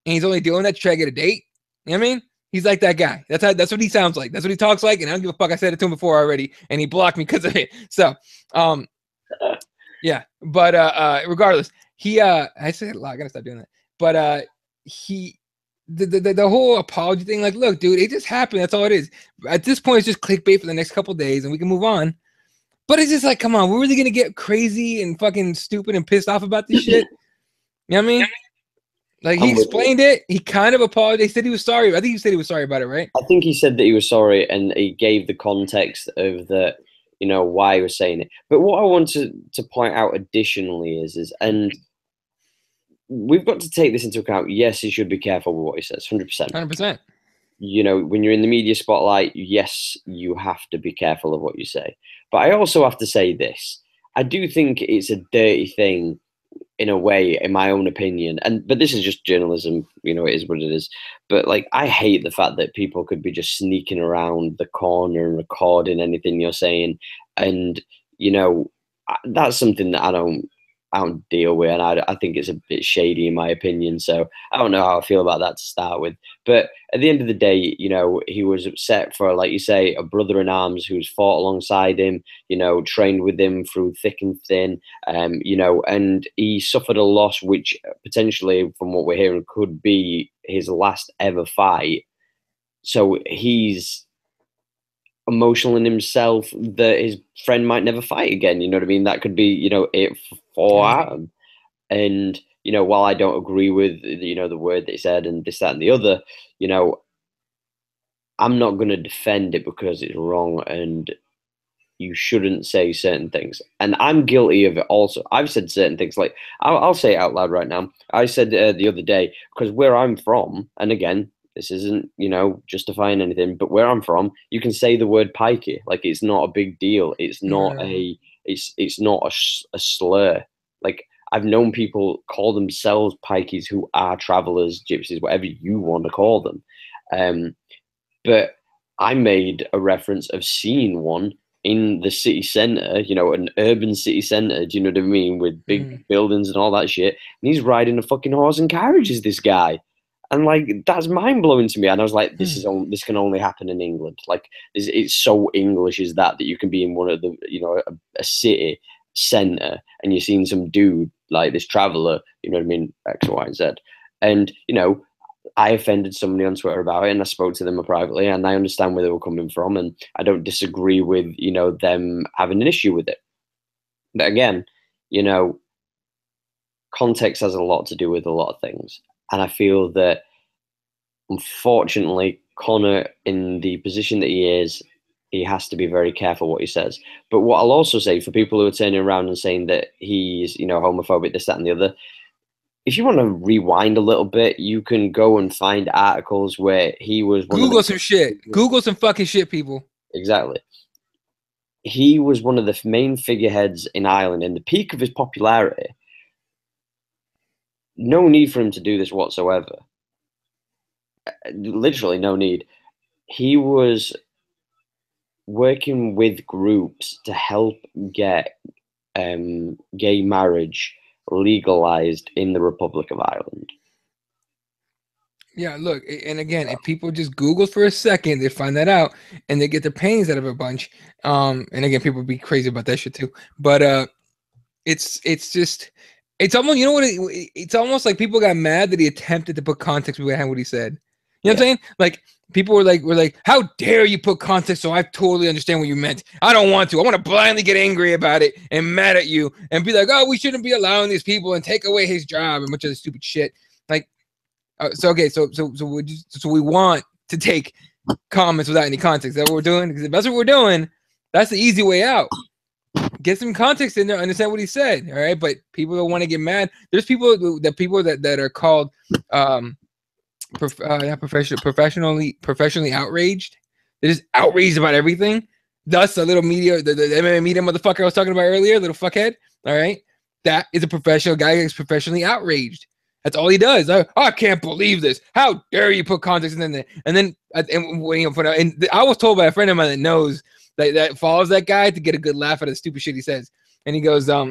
and he's only doing that to try to get a date. You know what I mean? He's like that guy. That's what he sounds like. That's what he talks like, and I don't give a fuck. I said it to him before already, and he blocked me because of it. So, yeah. But regardless, I said a lot. I gotta stop doing that. But the whole apology thing, like, look, dude, it just happened. That's all it is. At this point, it's just clickbait for the next couple of days, and we can move on. But it's just like, come on, we're really gonna get crazy and fucking stupid and pissed off about this shit. You know what I mean? Like, he explained it. He kind of apologized. He said he was sorry. I think he said he was sorry about it, right? I think he said that he was sorry, and he gave the context of the, why he was saying it. But what I want to point out additionally is, and we've got to take this into account. Yes, he should be careful with what he says, 100%. 100%. When you're in the media spotlight, yes, you have to be careful of what you say. But I also have to say this. I do think it's a dirty thing, in a way, in my own opinion, but this is just journalism, it is what it is. But like, I hate the fact that people could be just sneaking around the corner and recording anything you're saying, and that's something that I don't deal with, and I think it's a bit shady in my opinion. So I don't know how I feel about that to start with. But at the end of the day, he was upset for, like you say, a brother in arms who's fought alongside him, trained with him through thick and thin, and he suffered a loss which potentially, from what we're hearing, could be his last ever fight. So he's emotional in himself that his friend might never fight again. You know what I mean? That could be, it for Adam. And, while I don't agree with, the word that he said and this, that, and the other, I'm not going to defend it because it's wrong and you shouldn't say certain things. And I'm guilty of it also. I've said certain things, like, I'll say it out loud right now. I said the other day, because where I'm from, and again, this isn't, justifying anything, but where I'm from, you can say the word pikey. Like, it's not a big deal. It's not it's not a slur. Like, I've known people call themselves pikeys who are travelers, gypsies, whatever you want to call them. But I made a reference of seeing one in the city center, you know, an urban city center, do you know what I mean, with big buildings and all that shit. And he's riding a fucking horse and carriages, this guy. And like that's mind blowing to me. And I was like, this can only happen in England. Like it's so English is that you can be in one of the, you know, a city center and you're seeing some dude like this traveler, you know what I mean, X, Y, and Z. And you know, I offended somebody on Twitter about it, and I spoke to them privately, and I understand where they were coming from, and I don't disagree with, you know, them having an issue with it. But again, you know, context has a lot to do with a lot of things. And I feel that, unfortunately, Conor, in the position that he is, he has to be very careful what he says. But what I'll also say for people who are turning around and saying that he's, you know, homophobic, this, that, and the other, if you want to rewind a little bit, you can go and find articles where he was Google some shit. Google some fucking shit, people. Exactly. He was one of the main figureheads in Ireland in the peak of his popularity. No need for him to do this whatsoever. Literally no need. He was working with groups to help get gay marriage legalized in the Republic of Ireland. Yeah, look, and again, if people just Google for a second, they find that out and they get their panties out of a bunch. And again, people be crazy about that shit too. But it's just, it's almost, you know what, it's almost like people got mad that he attempted to put context behind what he said. You know what I'm saying? Like people were like, how dare you put context so I totally understand what you meant. I don't want to. I want to blindly get angry about it and mad at you and be like, oh, we shouldn't be allowing these people and take away his job and much of the stupid shit. Like, so we want to take comments without any context. Is that what we're doing? Because if that's what we're doing, that's the easy way out. Get some context in there, understand what he said. All right, but people don't want to get mad. There's people that are called professionally outraged. They're just outraged about everything. Thus, the little media, the MMA media motherfucker I was talking about earlier, little fuckhead. All right, that is a professional guy who's professionally outraged. That's all he does. I can't believe this. How dare you put context in there? And then I was told by a friend of mine that knows that follows that guy to get a good laugh at the stupid shit he says. And he goes, yeah,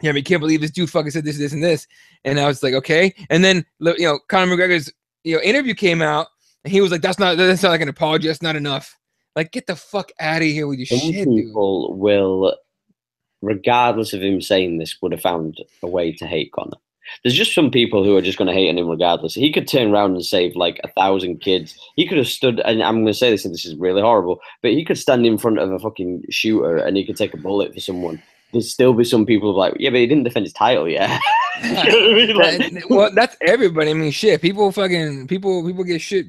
I mean, can't believe this dude fucking said this, and this. And I was like, okay. And then, you know, Conor McGregor's, you know, interview came out, and he was like, that's not like an apology. That's not enough. Like, get the fuck out of here with your shit, dude. People will, regardless of him saying this, would have found a way to hate Conor. There's just some people who are just going to hate on him regardless. He could turn around and save like 1,000 kids. He could have stood, and I'm going to say this, and this is really horrible, but he could stand in front of a fucking shooter and he could take a bullet for someone. There'd still be some people who are like, yeah, but he didn't defend his title yet. You know what I mean? Like, well, that's everybody. I mean, shit. People get shit.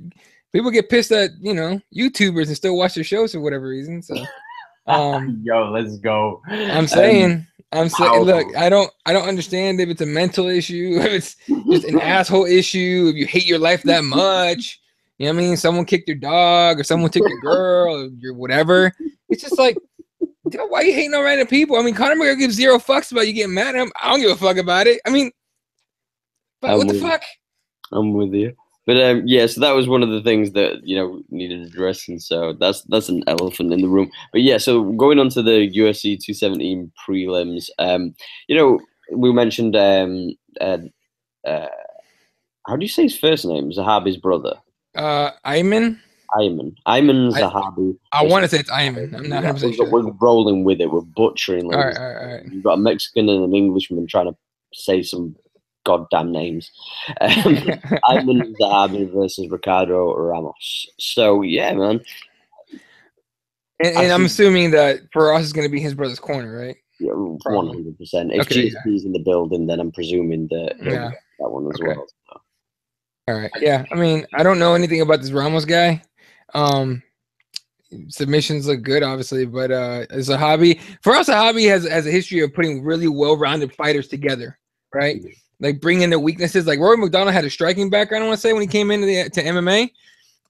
People get pissed at, you know, YouTubers and still watch their shows for whatever reason. So, yo, let's go. I'm saying, look, I don't understand if it's a mental issue, if it's just an asshole issue, if you hate your life that much. You know what I mean? Someone kicked your dog or someone took your girl or your whatever. It's just like, dude, why are you hating on random people? I mean, Conor McGregor gives zero fucks about you getting mad at him. I don't give a fuck about it. I mean, what the fuck? I'm with you. But yeah, so that was one of the things that, you know, needed addressing. So that's an elephant in the room. But yeah, so going on to the UFC 217 prelims, you know, we mentioned how do you say his first name? Zahabi's brother. Ayman Zahabi. I want to say it's Ayman. I'm not 100% sure. We're rolling with it. We're butchering. All right. You've got a Mexican and an Englishman trying to say some goddamn names. Ayman Zahabi versus Ricardo Ramos. So yeah, man. And I'm assuming that for us is going to be his brother's corner, right? Yeah, 100%. If GSP's in the building, then I'm presuming that he'll get that one as well. So. All right. Yeah. I mean, I don't know anything about this Ramos guy. Submissions look good, obviously, but as a hobby, for us, a hobby has a history of putting really well-rounded fighters together, right? Like bringing their weaknesses. Like Rory McDonald had a striking background, I want to say, when he came into to MMA,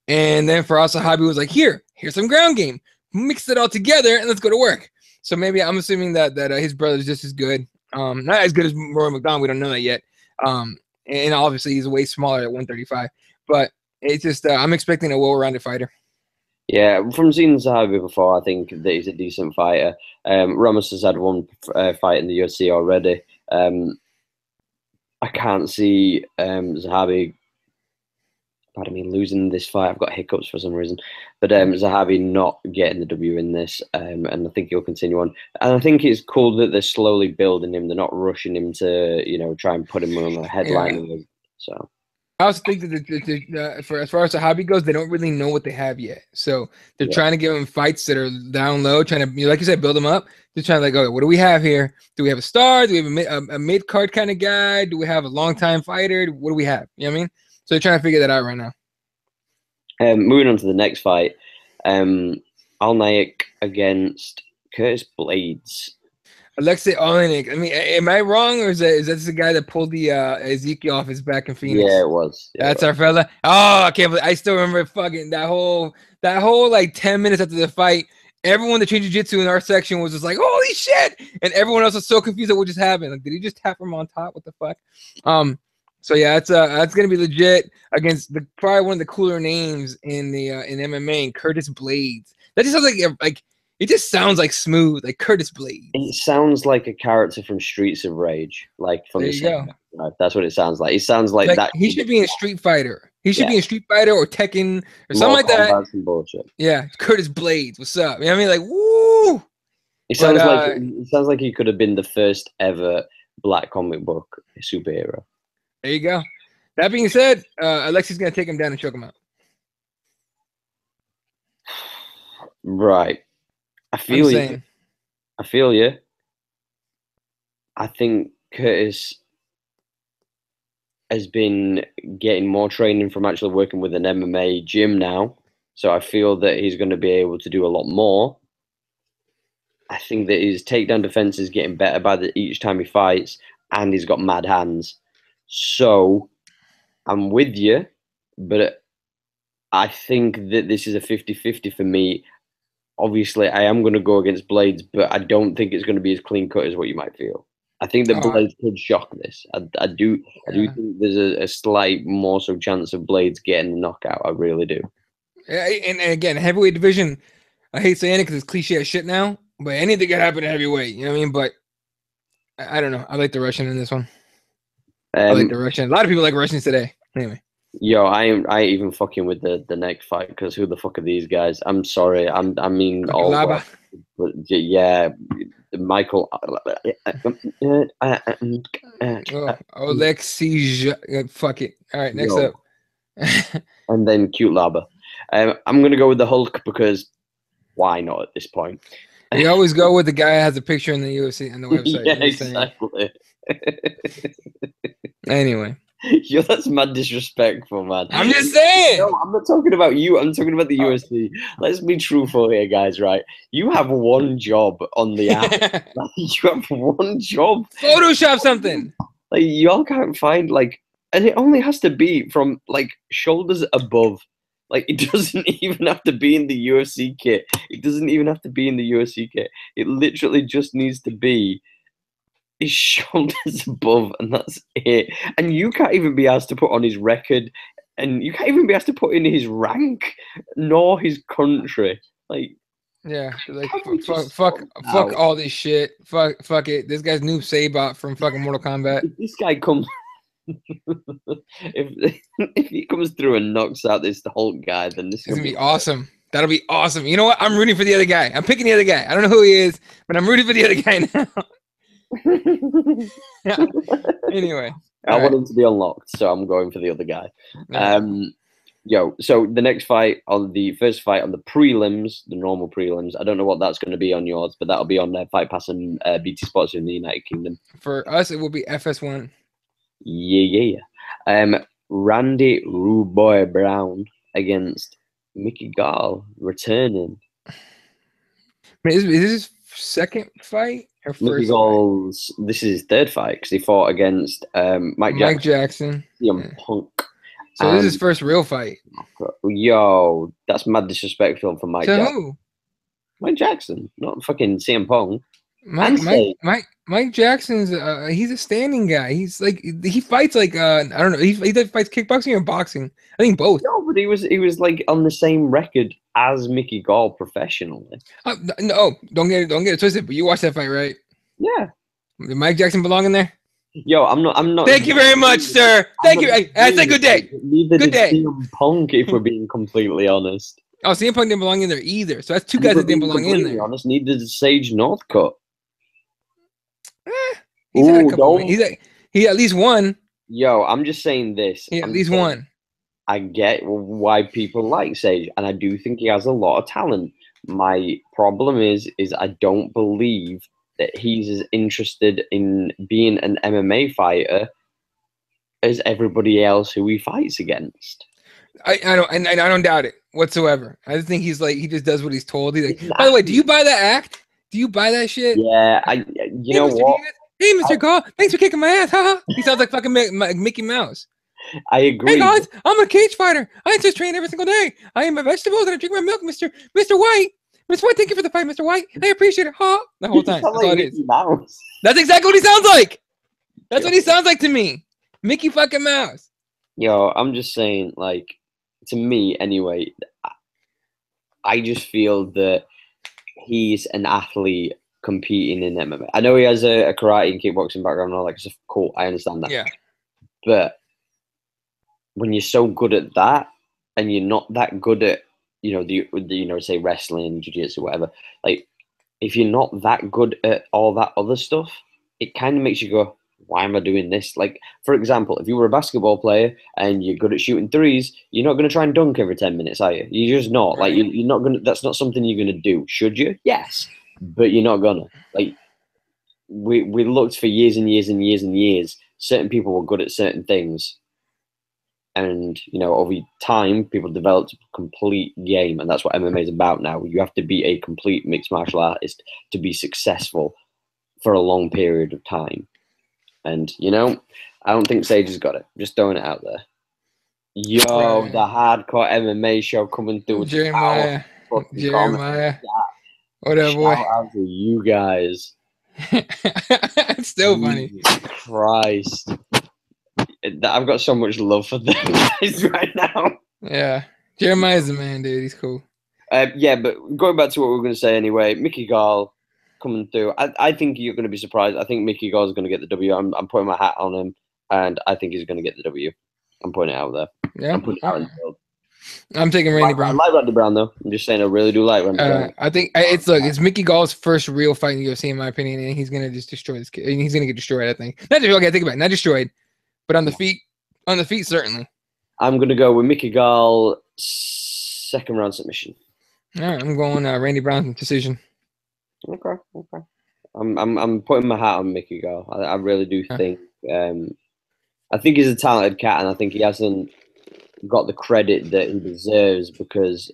and then for us, a hobby was like, here's some ground game, mix it all together, and let's go to work. So maybe I'm assuming that his brother's just as good, not as good as Rory McDonald. We don't know that yet, and obviously he's way smaller at 135, but it's just I'm expecting a well-rounded fighter. Yeah, from seeing Zahabi before, I think that he's a decent fighter. Ramos has had one fight in the UFC already. I can't see Zahabi, pardon me, losing this fight. I've got hiccups for some reason, but Zahabi not getting the W in this, and I think he'll continue on. And I think it's cool that they're slowly building him. They're not rushing him to, try and put him on a headline. Yeah. So I also think that for as far as the hobby goes, they don't really know what they have yet. So they're trying to give them fights that are down low, trying to, like you said, build them up. They're trying to like, okay, what do we have here? Do we have a star? Do we have a mid card kind of guy? Do we have a long time fighter? What do we have? You know what I mean? So they're trying to figure that out right now. moving on to the next fight, Al Nayak against Curtis Blades. Alexei Olenek. I mean, am I wrong, or is that the guy that pulled the Ezekiel off his back in Phoenix? Yeah, it was. Yeah, That's our fella. Oh, I can't believe I still remember fucking that whole like 10 minutes after the fight. Everyone that trained jiu-jitsu in our section was just like, holy shit! And everyone else was so confused at what just happened. Like, did he just tap him on top? What the fuck? So yeah, that's gonna be legit against probably one of the cooler names in the in MMA, Curtis Blades. That just sounds like it just sounds like smooth, like Curtis Blades. it sounds like a character from Streets of Rage, like from There the you go. right? That's what it sounds like. It sounds like that. He should be in Street Fighter. He should be in Street Fighter or Tekken or something like that. Some bullshit. Yeah, Curtis Blades. What's up? You know what I mean? Like, woo! It sounds like he could have been the first ever black comic book superhero. There you go. That being said, Alexi's gonna take him down and choke him out. Right. I feel you. I feel you. I think Curtis has been getting more training from actually working with an MMA gym now. So I feel that he's going to be able to do a lot more. I think that his takedown defense is getting better by each time he fights, and he's got mad hands. So I'm with you, but I think that this is a 50-50 for me. Obviously, I am going to go against Blades, but I don't think it's going to be as clean cut as what you might feel. I think that Blades could shock this. I do think there's a slight more so chance of Blades getting the knockout. I really do. Yeah, and again, heavyweight division, I hate saying it because it's cliche as shit now, but anything can happen in heavyweight. You know what I mean? But I don't know. I like the Russian in this one. I like the Russian. A lot of people like Russians today. Anyway. Yo, I ain't even fucking with the next fight because who the fuck are these guys? I'm sorry. I mean, all. But yeah, Michael. Alexei. Fuck it. All right, next up. And then Cute Laba. I'm gonna go with the Hulk because why not at this point? You always go with the guy that has a picture in the UFC on the website. Yeah, exactly. Anyway. Yo, that's mad disrespectful, man. I'm just saying. No, I'm not talking about you. I'm talking about the UFC. Let's be truthful here, guys, right? You have one job on the app. You have one job. Photoshop something. Like, y'all can't find, like, and it only has to be from, like, shoulders above. Like, it doesn't even have to be in the UFC kit. It doesn't even have to be in the UFC kit. It literally just needs to be his shoulders above, and that's it. And you can't even be asked to put on his record, and you can't even be asked to put in his rank, nor his country. Like, yeah, like fuck all this shit. Fuck it. This guy's Noob Saibot from fucking Mortal Kombat. If this guy comes, if he comes through and knocks out this Hulk guy, then this is gonna be awesome. That'll be awesome. You know what? I'm rooting for the other guy. I'm picking the other guy. I don't know who he is, but I'm rooting for the other guy now. Yeah. Anyway, I want him to be unlocked, so I'm going for the other guy. So the next fight on the first fight on the prelims, the normal prelims. I don't know what that's going to be on yours, but that'll be on Fight Pass and BT Sports in the United Kingdom. For us, it will be FS1. Yeah. Randy Ruboy Brown against Mickey Gall returning. Is this his second fight? Mickey Gall's, this is his third fight because he fought against Mike Jackson. Punk. So this is his first real fight. Yo, that's mad disrespectful from Mike Jackson. Who? Mike Jackson, not fucking CM Punk. Mike Jackson's he's a standing guy. He's like he fights like I don't know. He either fights kickboxing or boxing. I think both. No, but he was like on the same record as Mickey Gall professionally. No, don't get it twisted. But you watched that fight, right? Yeah. Did Mike Jackson belong in there? Yo, I'm not. Thank you very much, sir. Thank you. I say good day. Neither Good did day. CM Punk, if we're being completely honest. Oh, CM Punk didn't belong in there either. So that's two guys that didn't belong in there. Honest, neither did Sage Northcutt. He's had a couple. He at least won. Yo, I'm just saying this. He at least won. I get why people like Sage, and I do think he has a lot of talent. My problem is I don't believe that he's as interested in being an MMA fighter as everybody else who he fights against. I don't doubt it whatsoever. I just think he's like he just does what he's told. He's like, by the way, do you buy that act? Do you buy that shit? Yeah, you know Mr. what? Hey, Mr. Gall, thanks for kicking my ass. Haha. He sounds like fucking Mickey Mouse. I agree. Hey guys, I'm a cage fighter. I just train every single day. I eat my vegetables and I drink my milk, Mr. White. Mr. White, thank you for the fight, Mr. White. I appreciate it. Huh? The whole time. That's all it is. Mouse. That's exactly what he sounds like. That's what he sounds like to me. Mickey fucking Mouse. Yo, I'm just saying, like, to me anyway, I just feel that he's an athlete competing in MMA. I know he has a karate and kickboxing background and all that stuff. Cool, I understand that. Yeah. But when you're so good at that and you're not that good at, say wrestling, jiu-jitsu, whatever, like, if you're not that good at all that other stuff, it kind of makes you go, why am I doing this? Like, for example, if you were a basketball player and you're good at shooting threes, you're not going to try and dunk every 10 minutes, are you? You're just not. Like, you're not going to, that's not something you're going to do. Should you? Yes. But you're not going to. Like, we looked for years and years and years and years. Certain people were good at certain things. And, over time, people developed a complete game. And that's what MMA is about now. You have to be a complete mixed martial artist to be successful for a long period of time. And, I don't think Sage has got it. Just throwing it out there. Yo, the hardcore MMA show coming through. Jeremiah. What up, boy? Shout out to you guys. It's still funny. Christ. I've got so much love for them guys right now. Yeah. Jeremiah's the man, dude. He's cool. Yeah, but going back to what we were going to say anyway, Mickey Gall coming through. I think you're going to be surprised. I think Mickey Gall is going to get the W. I'm putting my hat on him, and I think he's going to get the W. I'm putting it out there. Yeah. I'm putting it out in the field. I'm taking Randy Brown. I like Randy Brown, though. I'm just saying I really do like Randy Brown. I think it's Mickey Gall's first real fight in the UFC, in my opinion, and he's going to just destroy this kid. He's going to get destroyed, I think. Not destroyed, okay, think about it. Not destroyed, but on the feet, certainly. I'm going to go with Mickey Gall, second round submission. All right, I'm going Randy Brown decision. Okay. I'm putting my hat on Mickey Gall. I really do think. I think he's a talented cat, and I think he hasn't got the credit that he deserves because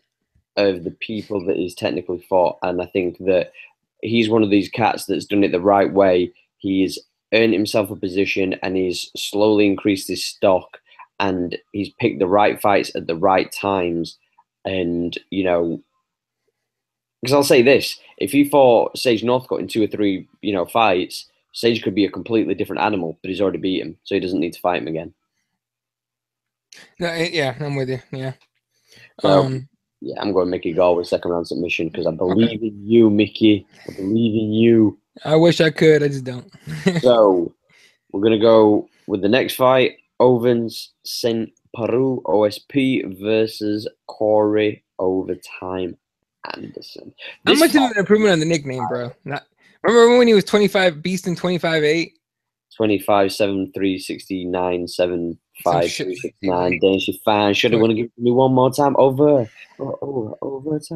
of the people that he's technically fought. And I think that he's one of these cats that's done it the right way. He's earned himself a position, and he's slowly increased his stock, and he's picked the right fights at the right times. And because I'll say this, if he fought Sage Northcutt in 2 or 3, fights, Sage could be a completely different animal, but he's already beat him, so he doesn't need to fight him again. No, yeah, I'm with you. Yeah. So, yeah, I'm going Mickey Gall with second round submission because I believe in you, Mickey. I believe in you. I wish I could. I just don't. So, we're going to go with the next fight, Ovens St. Peru OSP versus Corey Overtime Anderson. How much of an improvement on the nickname, bro? Remember when he was 25 Beast in 25-8? 25-7, 369, 7, 5, 369. Danish fan. Should have want to give me one more time. Overtime.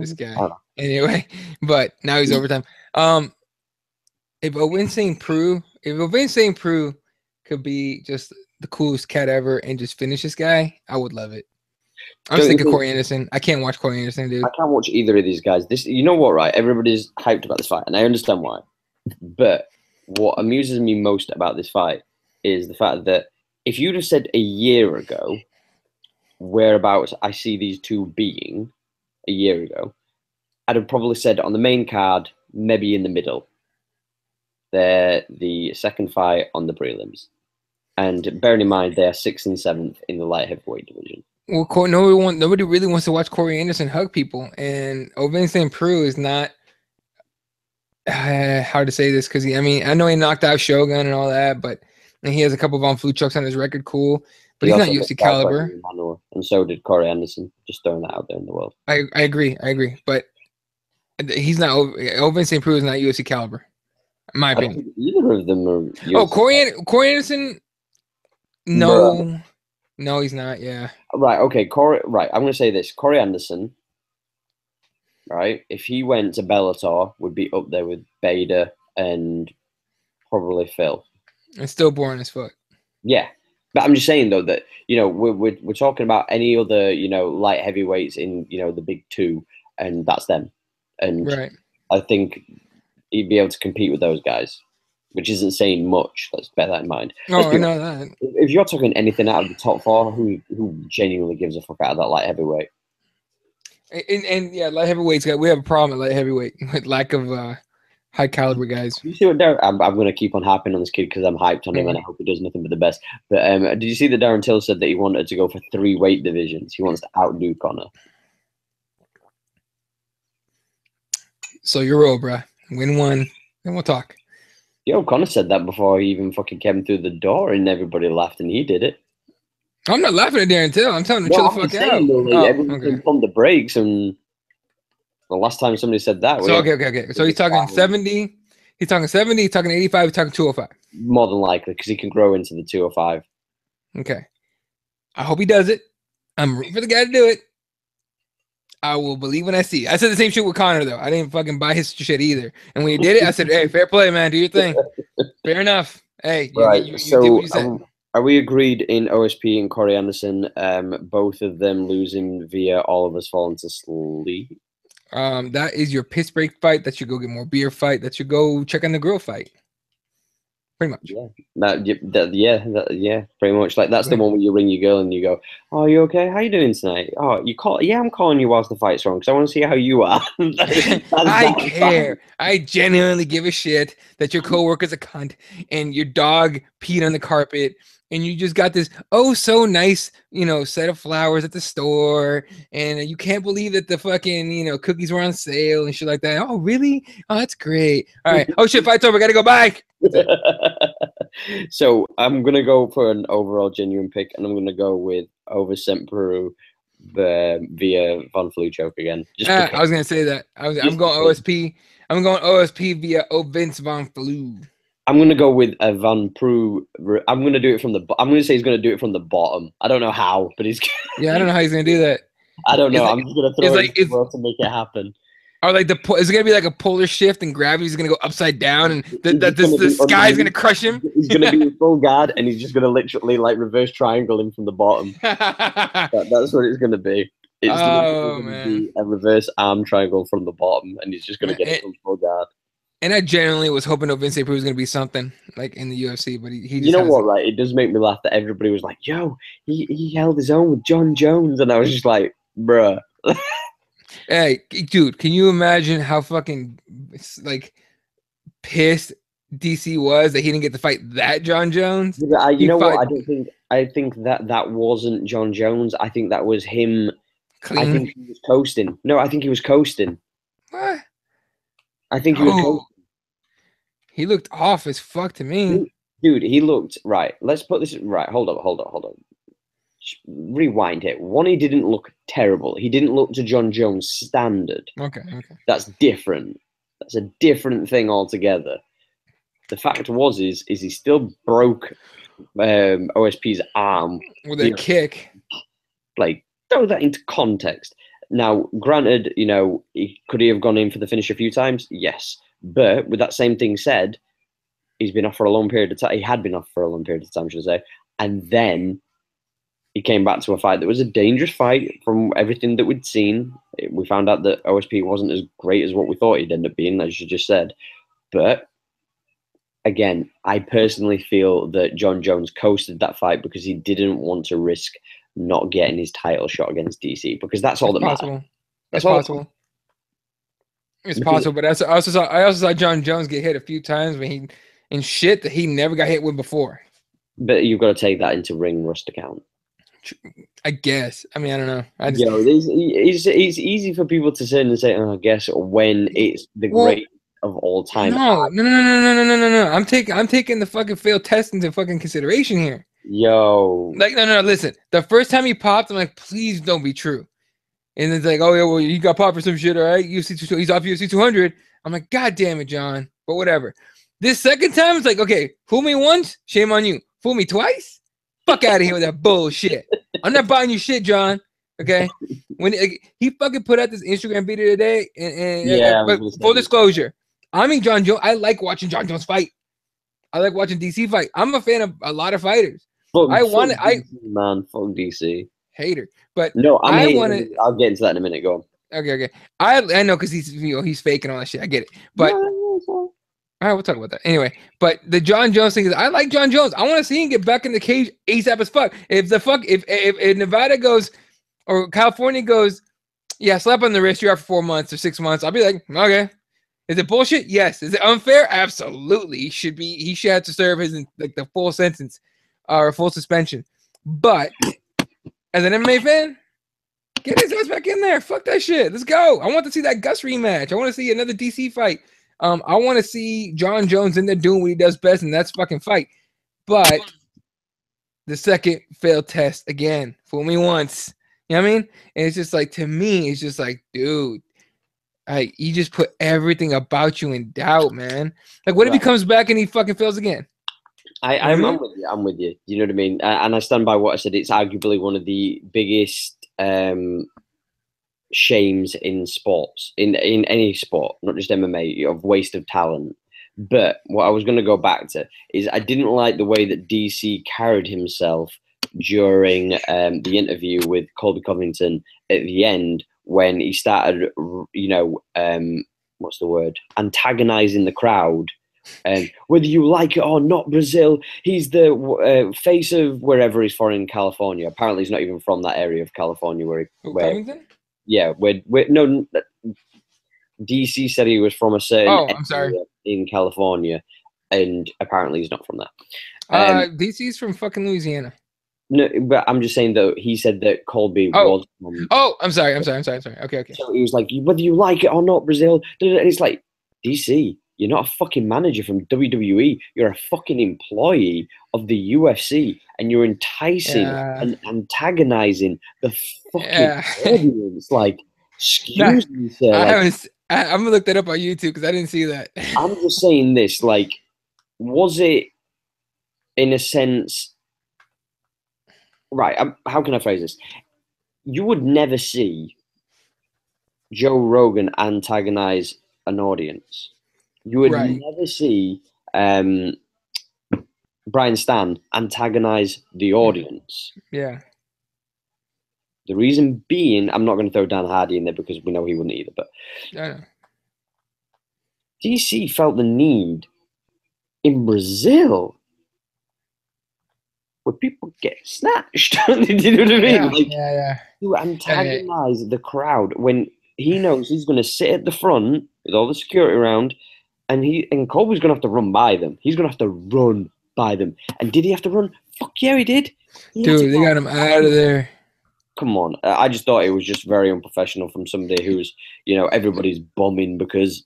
This guy. Anyway, but now he's overtime. If Ovens St. Peru could be just the coolest cat ever and just finish this guy, I would love it. I'm sick of Corey Anderson. I can't watch Corey Anderson, dude. I can't watch either of these guys. You know what, right? Everybody's hyped about this fight, and I understand why. But what amuses me most about this fight is the fact that if you'd have said a year ago whereabouts I see these two being a year ago, I'd have probably said on the main card, maybe in the middle. They're the second fight on the prelims. And bearing in mind, they are 6th and 7th in the light heavyweight division. Well, nobody really wants to watch Corey Anderson hug people, and Ovin St. Preux is not. Hard to say this because I know he knocked out Shogun and all that, but and he has a couple of Von Flue chucks on his record, cool. But he's not UFC caliber. And so did Corey Anderson. Just throwing that out there in the world. I agree. But he's not. Ovin St. Preux is not UFC caliber, in my opinion. Either of them are. UFC. Corey Anderson. No, no, he's not. Yeah. Right. Okay. Right. I'm going to say this. Corey Anderson. Right. If he went to Bellator, would be up there with Bader and probably Phil. It's still boring as fuck. Yeah. But I'm just saying though that we're talking about any other light heavyweights in the big two, and that's them, and right. I think he'd be able to compete with those guys, which isn't saying much. Let's bear that in mind. Oh, I know that. If you're talking anything out of the top four, who genuinely gives a fuck out of that light heavyweight? And yeah, light heavyweights. We have a problem at light heavyweight with lack of high caliber guys. You see what Darren? I'm going to keep on hyping on this kid because I'm hyped on him and I hope he does nothing but the best. But did you see that Darren Till said that he wanted to go for 3 weight divisions? He wants to outdo Conor. So you're real, bruh. Win one, then we'll talk. Yo, Conor said that before he even fucking came through the door, and everybody laughed, and he did it. I'm not laughing at Darren Till. I'm telling him to chill the fuck out. Though, everyone pumped the brakes, and the last time somebody said that. So okay. So he's talking 70. He's talking 70. He's talking 85. He's talking 205. More than likely, because he can grow into the 205. Okay. I hope he does it. I'm rooting for the guy to do it. I will believe when I see it. I said the same shit with Conor, though. I didn't fucking buy his shit either. And when he did it, I said, hey, fair play, man. Do your thing. Fair enough. Hey, right. You did what you said. Are we agreed in OSP and Corey Anderson, both of them losing via all of us falling to sleep? That is your piss break fight. That you go get more beer fight. That you go check on the grill fight. Pretty much. Yeah, pretty much. Like that's the one where you ring your girl and you go, "Oh, you okay? How you doing tonight? Oh, you call? Yeah, I'm calling you whilst the fight's on because I want to see how you are." I care. I genuinely give a shit that your coworker's a cunt and your dog peed on the carpet. And you just got this so nice, set of flowers at the store, and you can't believe that the fucking, cookies were on sale and shit like that. Oh, really? Oh, that's great. All right. Oh shit, fight's over. Gotta go. Bye. So I'm gonna go for an overall genuine pick, and I'm gonna go with over St. Preux via Von Flue choke again. I was gonna say that. I'm going OSP. I'm going OSP via Vince Von Flue. I'm going to go with a Van Prue. I'm going to do it from the. I'm going to say he's going to do it from the bottom. I don't know how, but he's. Yeah, I don't know how he's going to do that. I don't know. I'm just going to throw it in the world to make it happen. Or is it going to be like a polar shift and gravity's going to go upside down and the sky's going to crush him? He's going to be in full guard and he's just going to literally like reverse triangle him from the bottom. That's what it's going to be. It's going to be a reverse arm triangle from the bottom and he's just going to get it from full guard. And I genuinely was hoping Vince Prue was going to be something like in the UFC, but he just you know what, right? It does make me laugh that everybody was like, yo, he held his own with John Jones. And I was just like, bruh. Hey, dude, can you imagine how fucking like pissed DC was that he didn't get to fight that John Jones? You know what? I think that wasn't John Jones. I think that was him. Clean. I think he was coasting. No, I think he was coasting. What? I think he was coasting. He looked off as fuck to me. Dude, he looked right. Let's put this right. Hold on. Rewind it. One, he didn't look terrible. He didn't look to John Jones' standard. Okay. That's different. That's a different thing altogether. The fact is he still broke OSP's arm with a kick. Like, throw that into context. Now, granted, could he have gone in for the finish a few times? Yes. But with that same thing said, he's been off for a long period of time. He had been off for a long period of time, should I say. And then he came back to a fight that was a dangerous fight from everything that we'd seen. We found out that OSP wasn't as great as what we thought he'd end up being, as you just said. But again, I personally feel that John Jones coasted that fight because he didn't want to risk not getting his title shot against DC, because that's all that matters. That's possible. It's possible, but I also saw John Jones get hit a few times when he and shit that he never got hit with before. But you've got to take that into ring rust account. I guess. I mean, I don't know. It's easy for people to sit and say, "Oh, I guess," when it's the great of all time. No. I'm taking the fucking failed test into fucking consideration here. Yo, Like, no. Listen, the first time he popped, I'm like, please don't be true. And it's like, oh yeah, well, he got popped for some shit, all right? He's off UFC 200. I'm like, God damn it, John. But whatever. This second time, it's like, okay, fool me once, shame on you. Fool me twice, fuck out of here with that bullshit. I'm not buying your shit, John. Okay. When he fucking put out this Instagram video today, but full disclosure, I mean John Jones. I like watching John Jones fight. I like watching DC fight. I'm a fan of a lot of fighters. Fuck DC. Hater. But no, I'll get into that in a minute. Go on. Okay. I know because he's fake and all that shit. I get it. But all right, we'll talk about that. Anyway, but the John Jones thing is I like John Jones. I want to see him get back in the cage ASAP as fuck. If Nevada goes or California goes, yeah, slap on the wrist, you're out for 4 months or 6 months, I'll be like, okay. Is it bullshit? Yes. Is it unfair? Absolutely. He should have to serve his like the full sentence or full suspension. But as an MMA fan, get his ass back in there. Fuck that shit. Let's go. I want to see that Gus rematch. I want to see another DC fight. I want to see John Jones in there doing what he does best, and that's fucking fight. But the second failed test again. Fool me once. You know what I mean? And it's just like, to me, it's just like, dude, you just put everything about you in doubt, man. Like, what if he comes back and he fucking fails again? I'm with you. I'm with you. You know what I mean? And I stand by what I said. It's arguably one of the biggest shames in sports, in any sport, not just MMA, of waste of talent. But what I was going to go back to is I didn't like the way that DC carried himself during the interview with Colby Covington at the end when he started, what's the word? Antagonizing the crowd. Whether you like it or not, Brazil, he's the face of wherever he's from in California. Apparently, he's not even from that area of California where Covington? Yeah, no, DC said he was from a certain area in California, and apparently he's not from there. DC's from fucking Louisiana. No, but I'm just saying that he said that Colby was from... I'm sorry. Okay. So he was like, whether you like it or not, Brazil, and it's like, DC, you're not a fucking manager from WWE. You're a fucking employee of the UFC, and you're enticing and antagonizing the fucking audience. Like, excuse me, sir. I'm gonna look that up on YouTube because I didn't see that. I'm just saying this. Like, was it in a sense? Right? How can I phrase this? You would never see Joe Rogan antagonize an audience. You would never see Brian Stan antagonize the audience. Yeah. The reason being, I'm not going to throw Dan Hardy in there because we know he wouldn't either, but DC felt the need in Brazil where people get snatched. Do you know what I mean? To antagonize the crowd when he knows he's going to sit at the front with all the security around, and Colby's going to have to run by them. He's going to have to run by them. And did he have to run? Fuck yeah, he did. Dude, they got him out of there. Come on. I just thought it was just very unprofessional from somebody who's, everybody's bombing because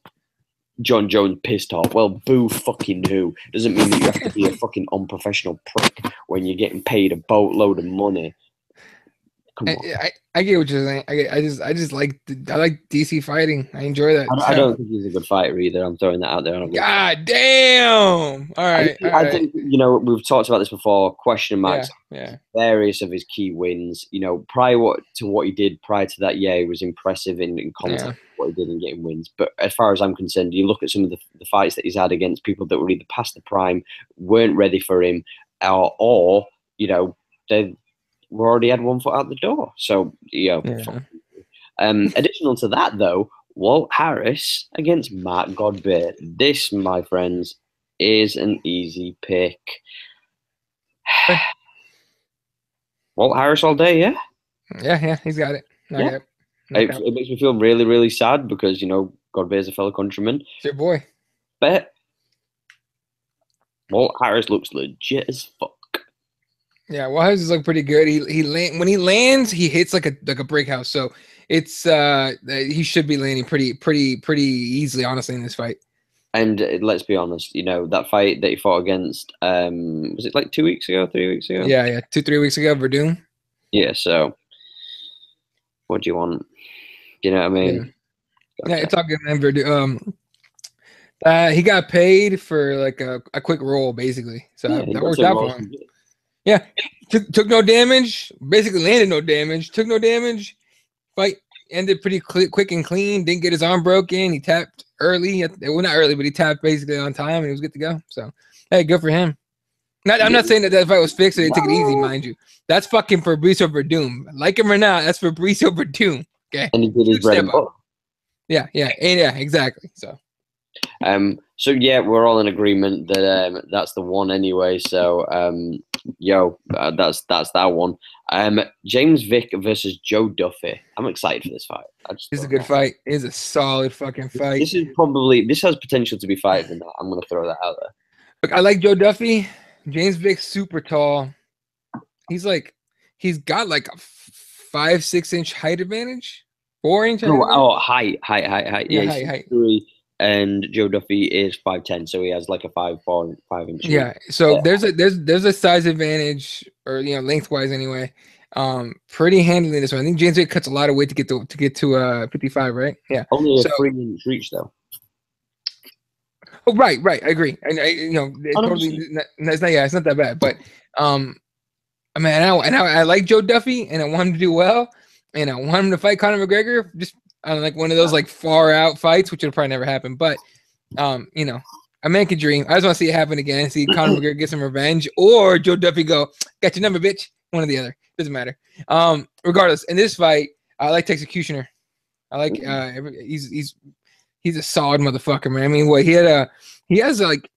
John Jones pissed off. Well, boo fucking who. Doesn't mean that you have to be a fucking unprofessional prick when you're getting paid a boatload of money. Come on. I get what you're saying. I like DC fighting. I enjoy that. I don't think he's a good fighter either. I'm throwing that out there. God damn. All right. I think we've talked about this before. Question marks. Yeah. Various of his key wins. Prior to what he did prior to that, he was impressive in contact. What he did in getting wins. But as far as I'm concerned, you look at some of the fights that he's had against people that were either past the prime, weren't ready for him, or they we already had one foot out the door. So, additional to that, though, Walt Harris against Mark Godbeer. This, my friends, is an easy pick. Walt Harris all day, yeah? Yeah, he's got it. It makes me feel really, really sad because, Godby is a fellow countryman. It's your boy. But Walt Harris looks legit as fuck. Yeah, Walt Harris is like pretty good. When he lands, he hits like a brick house. So it's he should be landing pretty easily, honestly, in this fight. And let's be honest, that fight that he fought against, was it like 2 weeks ago, 3 weeks ago? Yeah, 2-3 weeks ago, Verdun. Yeah, so what do you want? Do you know what I mean? Yeah, it's all good, man. Verdun. He got paid for like a quick roll, basically. So that worked out for him. Yeah, took no damage. Basically landed no damage. Took no damage. Fight ended pretty quick and clean. Didn't get his arm broken. He tapped early. Well, not early, but he tapped basically on time, and he was good to go. So, hey, good for him. I'm not saying that fight was fixed. They took it easy, mind you. That's fucking Fabricio Verdun. Like him or not, that's Fabricio Verdun. Okay. And he did his bread and butter. Yeah, exactly. So yeah, we're all in agreement that that's the one anyway. So that's that one. James Vick versus Joe Duffy. I'm excited for this fight. It's a good fight. It's a solid fucking fight. This has potential to be fighter than that. I'm gonna throw that out there. Look, I like Joe Duffy. James Vick's super tall. He's got like a 5-6 inch height advantage. 4-inch. Height. Yeah, height. 3, and Joe Duffy is 5'10", so he has like a 5 inch. Yeah. So there's a size advantage, or lengthwise anyway. Pretty handily in this one. I think James Vick cuts a lot of weight to get to 55, right? Yeah. Only a 3-inch reach though. Oh, right. I agree. It's not that bad. But I mean, I like Joe Duffy, and I want him to do well, and I want him to fight Conor McGregor. Just like one of those like far out fights, which will probably never happen. But a man can dream. I just want to see it happen again. See Conor McGregor get some revenge, or Joe Duffy go, got your number, bitch. One or the other. Doesn't matter. Regardless, in this fight, I like Executioner. I like he's a solid motherfucker, man. I mean, he has like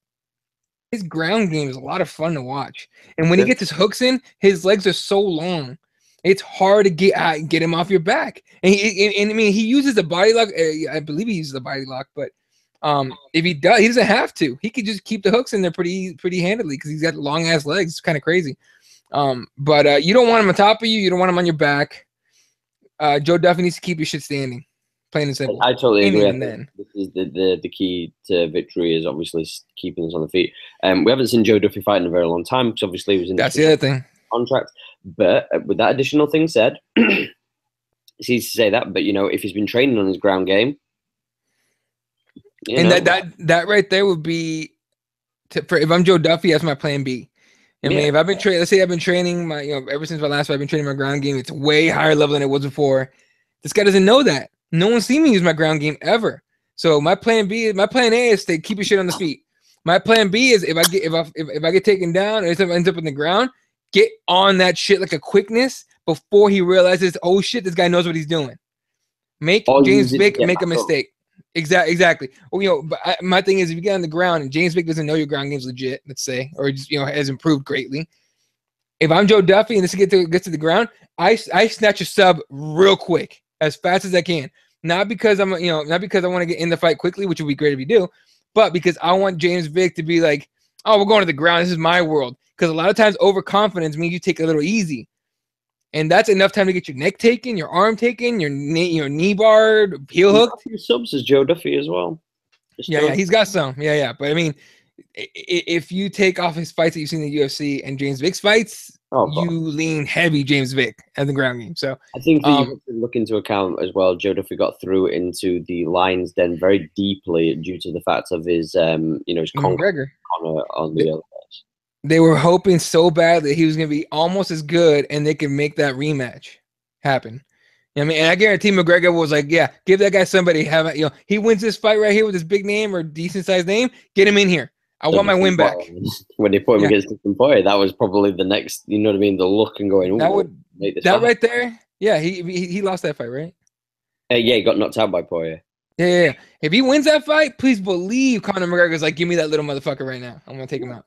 his ground game is a lot of fun to watch. And when he gets his hooks in, his legs are so long. It's hard to get him off your back. And I mean, he uses the body lock. I believe he uses the body lock, but if he does, he doesn't have to. He could just keep the hooks in there pretty handily because he's got long ass legs. It's kind of crazy. But you don't want him on top of you. You don't want him on your back. Joe Duffy needs to keep your shit standing. Plain and simple. I totally agree. This is the key to victory is obviously keeping us on the feet. We haven't seen Joe Duffy fight in a very long time because obviously he was in the other thing contract. But with that additional thing said, it's easy to say that. But if he's been training on his ground game, that right there would be if I'm Joe Duffy, that's my plan B. I mean, if I've been let's say I've been training my ever since my last fight, I've been training my ground game. It's way higher level than it was before. This guy doesn't know that. No one's seen me use my ground game ever. So my plan A is to keep your shit on the feet. My plan B is if I get taken down or something ends up on the ground, get on that shit like a quickness before he realizes, oh shit, this guy knows what he's doing. Make James Vick make a mistake. Exactly. Well, but my thing is if you get on the ground and James Vick doesn't know your ground game's legit, let's say, or just has improved greatly. If I'm Joe Duffy and this gets to the ground, I snatch a sub real quick, as fast as I can. Not because not because I want to get in the fight quickly, which would be great if you do, but because I want James Vick to be like, oh, we're going to the ground. This is my world. Because a lot of times overconfidence means you take it a little easy. And that's enough time to get your neck taken, your arm taken, your knee barred, heel hooked. He subs as Joe Duffy as well. Yeah, he's got some. Yeah. But I mean, if you take off his fights that you've seen in the UFC and James Vick's fights, you lean heavy James Vick at the ground game. So I think that you have to look into account as well. Joe Duffy got through into the Lions Den very deeply due to the fact of his his McGregor on the other side. They were hoping so bad that he was going to be almost as good and they could make that rematch happen. I mean, and I guarantee McGregor was like, yeah, give that guy somebody. He wins this fight right here with his big name or decent sized name. Get him in here. I want my win back. When they put him against Dustin Poirier, that was probably the next, the look and going, that right there. Yeah, he lost that fight, right? He got knocked out by Poirier. Yeah. If he wins that fight, please believe Conor McGregor's like, give me that little motherfucker right now. I'm going to take him out.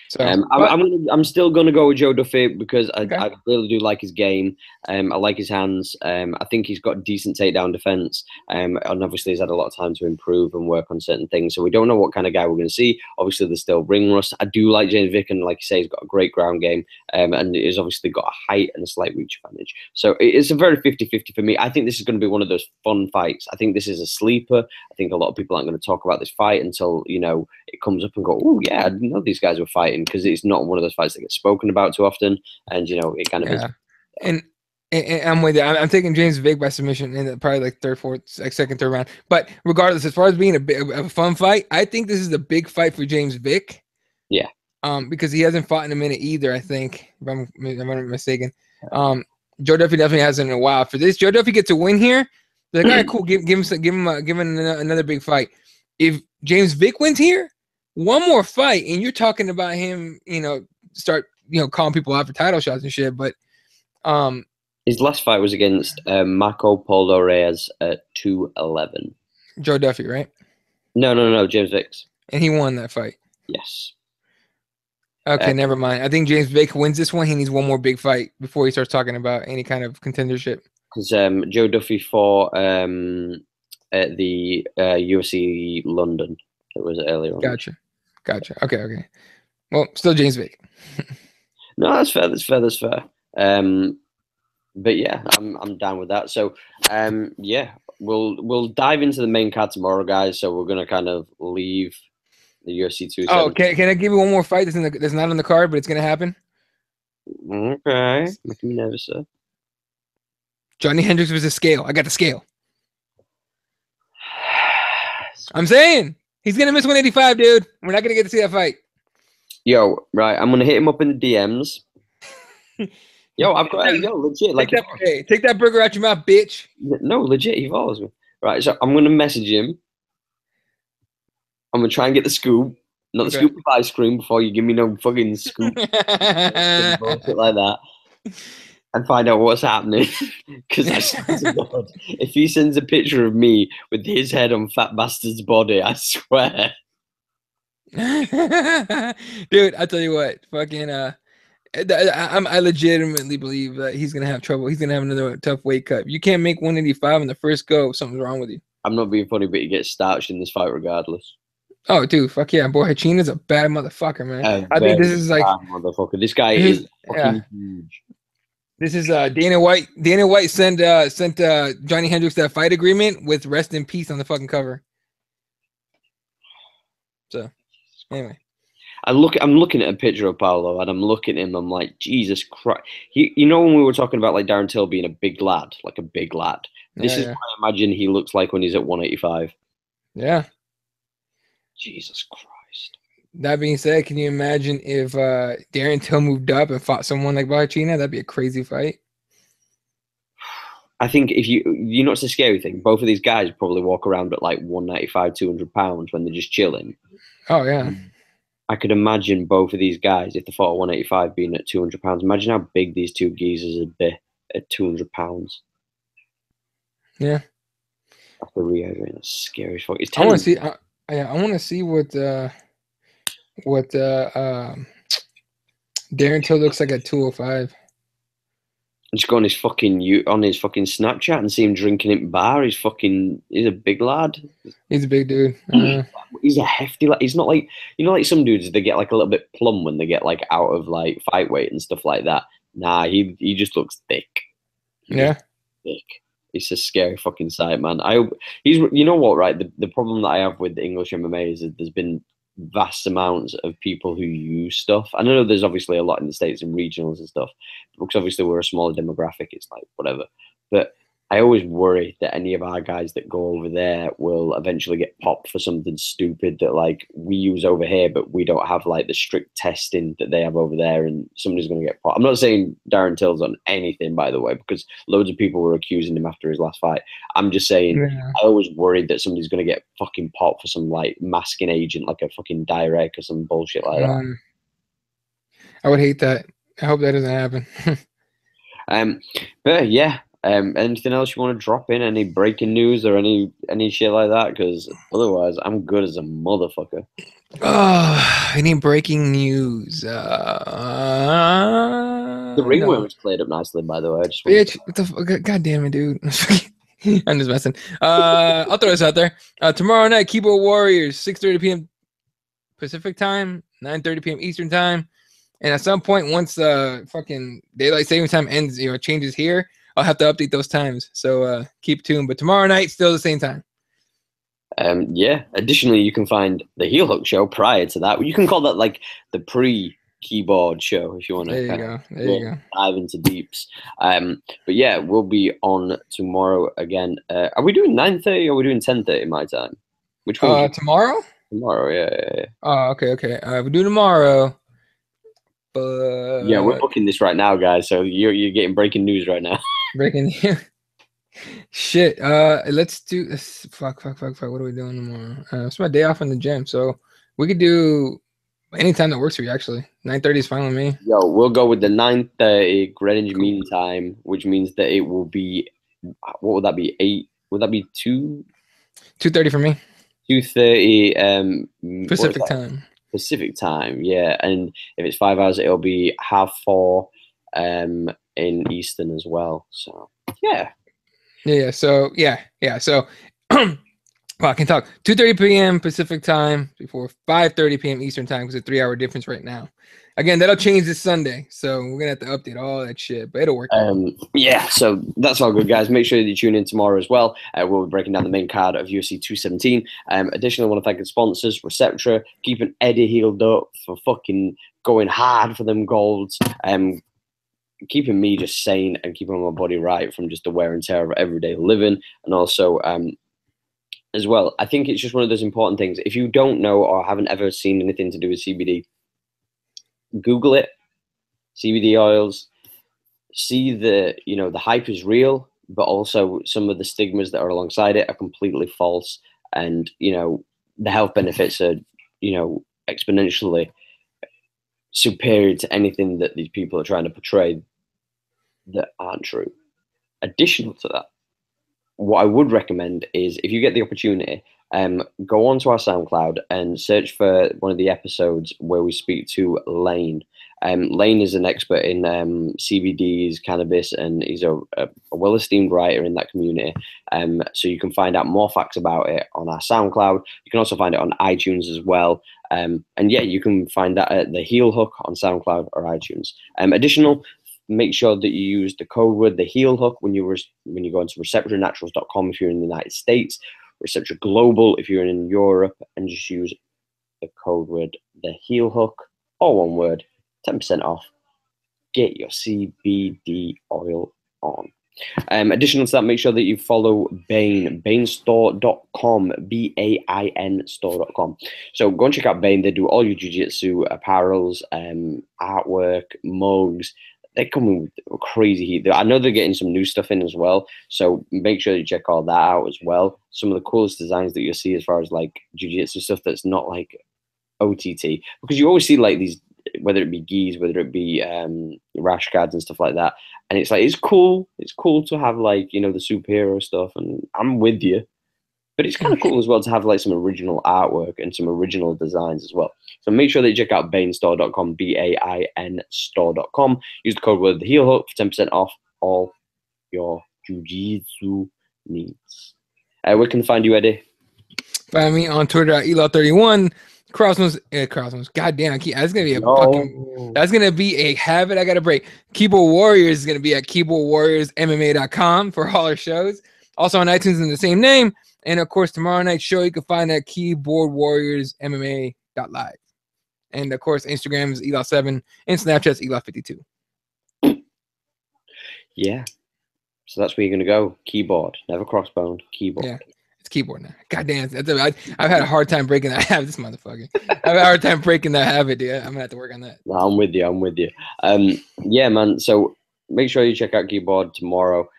So, I'm still gonna go with Joe Duffy because okay. I really do like his game. I like his hands. I think he's got decent takedown defense. And obviously he's had a lot of time to improve and work on certain things. So we don't know what kind of guy we're going to see. Obviously there's still ring rust. I do like James Vick, and like you say, he's got a great ground game. And he's obviously got a height and a slight reach advantage. So it's a very 50-50 for me. I think this is going to be one of those fun fights. I think this is a sleeper. I think a lot of people aren't going to talk about this fight until, you know, it comes up and go, oh yeah, I didn't know these guys were fighting, because it's not one of those fights that gets spoken about too often. And, you know, it kind of is. And I'm with you. I'm taking James Vick by submission in probably like third, fourth, like second, third round. But regardless, as far as being a fun fight, I think this is a big fight for James Vick. Yeah. Because he hasn't fought in a minute either, I think, if I'm not mistaken. Joe Duffy definitely hasn't in a while. For this, Joe Duffy gets a win here. They're like, all right, cool. Give him another big fight. If James Vick wins here, one more fight, and you're talking about him, you know, start, you know, calling people out for title shots and shit. But his last fight was against Marco Polo Reyes at 211. Joe Duffy, right? No, James Vick's. And he won that fight. Yes. Okay, never mind. I think James Vick wins this one. He needs one more big fight before he starts talking about any kind of contendership. Because Joe Duffy fought at the UFC London. It was earlier on. Gotcha. Okay. Well, still James Vick. No, that's fair. But yeah, I'm down with that. So yeah, we'll dive into the main card tomorrow, guys. So we're gonna kind of leave the UFC 2. Oh, can I give you one more fight that's not on the card, but it's gonna happen? Okay, making me nervous, sir. Johnny Hendricks versus Scale. I got the Scale. I'm saying he's gonna miss 185, dude. We're not gonna get to see that fight. Yo, right, I'm gonna hit him up in the DMs. Yo, I've got legit. Like, take that burger out your mouth, bitch. No, legit. He follows me. Right, so I'm gonna message him. I'm gonna try and get the scoop, not the scoop of ice cream, before you give me no fucking scoop, bullshit like that, and find out what's happening. Because if he sends a picture of me with his head on Fat Bastard's body, I swear. Dude, I tell you what, fucking I legitimately believe that he's gonna have trouble. He's gonna have another tough weight cut. You can't make 185 in the first go. Something's wrong with you. I'm not being funny, but he gets starched in this fight regardless. Oh, dude, fuck yeah, boy, Hachina's a bad motherfucker, man. I think this is like motherfucker. This guy is fucking huge. This is Dana White. Dana White sent Johnny Hendricks that fight agreement with rest in peace on the fucking cover. So, anyway. I'm looking at a picture of Paolo, and I'm looking at him. I'm like, Jesus Christ! You know, when we were talking about like Darren Till being a big lad, like a big lad. This is what I imagine he looks like when he's at 185. Yeah. Jesus Christ. That being said, can you imagine if Darren Till moved up and fought someone like Bachina? That'd be a crazy fight. I think if you know, it's a scary thing. Both of these guys probably walk around at like 195, 200 pounds when they're just chilling. Oh yeah. I could imagine both of these guys, if they fought at 185, being at 200 pounds. Imagine how big these two geezers would be at 200 pounds. Yeah. After rehydrating, that's scary as fuck. I want to see. I want to see what Darren Till looks like at 205. Just go on his fucking Snapchat and see him drinking at bar. He's a big lad. He's a big dude. He's a hefty lad. He's not like, you know, like some dudes, they get like a little bit plumb when they get like out of like fight weight and stuff like that. Nah, he just looks thick. Thick. It's a scary fucking sight, man. You know what, right? The problem that I have with the English MMA is that there's been vast amounts of people who use stuff. I know there's obviously a lot in the States and regionals and stuff, because obviously we're a smaller demographic. It's like whatever. But I always worry that any of our guys that go over there will eventually get popped for something stupid that like we use over here, but we don't have like the strict testing that they have over there, and somebody's going to get popped. I'm not saying Darren Till's on anything, by the way, because loads of people were accusing him after his last fight. I'm just saying, I always worried that somebody's going to get fucking popped for some like masking agent, like a fucking direct or some bullshit like that. I would hate that. I hope that doesn't happen. But yeah, Anything else you want to drop in? Any breaking news or any shit like that? Because otherwise, I'm good as a motherfucker. Oh, any breaking news? The ringworm No. was played up nicely, by the way. I just Bitch, what the fuck? God damn it, dude. I'm just messing. I'll throw this out there. Tomorrow night, Keyboard Warriors, 6:30 p.m. Pacific time, 9:30 p.m. Eastern time. And at some point, once fucking daylight saving time ends, changes here, I'll have to update those times. So keep tuned. But tomorrow night, still the same time. Yeah. Additionally, you can find the Heel Hook show prior to that. You can call that like the pre-keyboard show if you want to. There you go. There you go. Dive into deeps. But yeah, we'll be on tomorrow again. Are we doing 9:30 or are we doing 10:30 my time? Which one? Tomorrow? Tomorrow, yeah. Oh, okay. We do tomorrow. But yeah, we're booking this right now, guys. So you're getting breaking news right now. Breaking news. Shit. Let's do this. Fuck. What are we doing tomorrow? It's my day off in the gym, so we could do anytime that works for you. Actually, 9:30 is fine with me. Yo, we'll go with the 9:30 Greenwich Mean Time, which means that it will be. What would that be? 8? Would that be 2:30 for me. 2:30 Pacific time. Pacific time, yeah. And if it's 5 hours, it'll be 4:30 in Eastern as well. So yeah. Yeah. So well, I can talk. 2:30 p.m. Pacific time before 5:30 p.m. Eastern time because it's a 3-hour difference right now. Again, that'll change this Sunday, so we're gonna have to update all that shit, but it'll work. Yeah, so that's all good, guys. Make sure that you tune in tomorrow as well. We'll be breaking down the main card of UFC 217. Additionally, I want to thank the sponsors, Receptra, keeping Eddie healed up for fucking going hard for them golds. Keeping me just sane and keeping my body right from just the wear and tear of everyday living, and also as well, I think it's just one of those important things. If you don't know or haven't ever seen anything to do with CBD, Google it. CBD oils. See the hype is real, but also some of the stigmas that are alongside it are completely false, and the health benefits are exponentially superior to anything that these people are trying to portray that aren't true. Additional to that, what I would recommend is if you get the opportunity, go onto our SoundCloud and search for one of the episodes where we speak to Lane. Lane is an expert in CBDs, cannabis, and he's a well-esteemed writer in that community. So you can find out more facts about it on our SoundCloud. You can also find it on iTunes as well. And yeah, you can find that at the Heel Hook on SoundCloud or iTunes. Additional, make sure that you use the code word the Heel Hook when you go into receptornaturals.com if you're in the United States, Receptor Global if you're in Europe, and just use the code word the Heel Hook, all one word, 10% off. Get your CBD oil on. Additional to that, make sure that you follow Bain, bainstore.com, BAIN store.com. So go and check out Bain. They do all your jiu-jitsu apparels, artwork, mugs. They're coming with crazy heat. I know they're getting some new stuff in as well. So make sure you check all that out as well. Some of the coolest designs that you'll see as far as like jiu-jitsu stuff that's not like OTT. Because you always see like these, whether it be gis, whether it be rash guards and stuff like that. And it's like, it's cool. It's cool to have like, the superhero stuff. And I'm with you. But it's kind of cool as well to have like some original artwork and some original designs as well. So make sure that you check out bainstore.com, BAIN store.com. Use the code word the Heel Hook for 10% off all your jiu-jitsu needs. Where can they find you, Eddie? Find me on Twitter at Elo31. Crossmoves. God damn, that's gonna be that's gonna be a habit I gotta break. Keyboard Warriors is gonna be at keyboardwarriorsmma.com for all our shows. Also on iTunes in the same name. And of course, tomorrow night's show you can find at keyboardwarriorsmma.live. And of course, Instagram is Elo7 and Snapchat's Elo52. Yeah. So that's where you're gonna go. Keyboard, never crossbone. Keyboard. Yeah, it's keyboard now. God damn, I've had a hard time breaking that habit. This motherfucker. I've had a hard time breaking that habit, dude. I'm gonna have to work on that. No, I'm with you. Yeah, man. So make sure you check out Keyboard tomorrow.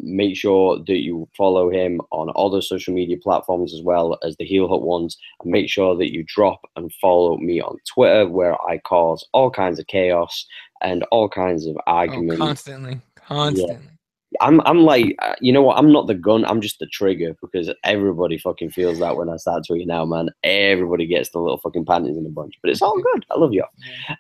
Make sure that you follow him on all the social media platforms as well as the Heel Hook ones. And make sure that you drop and follow me on Twitter, where I cause all kinds of chaos and all kinds of arguments. Constantly. Yeah. I'm like, you know what? I'm not the gun. I'm just the trigger because everybody fucking feels that when I start tweeting now, man. Everybody gets the little fucking panties in a bunch, but it's all good. I love you.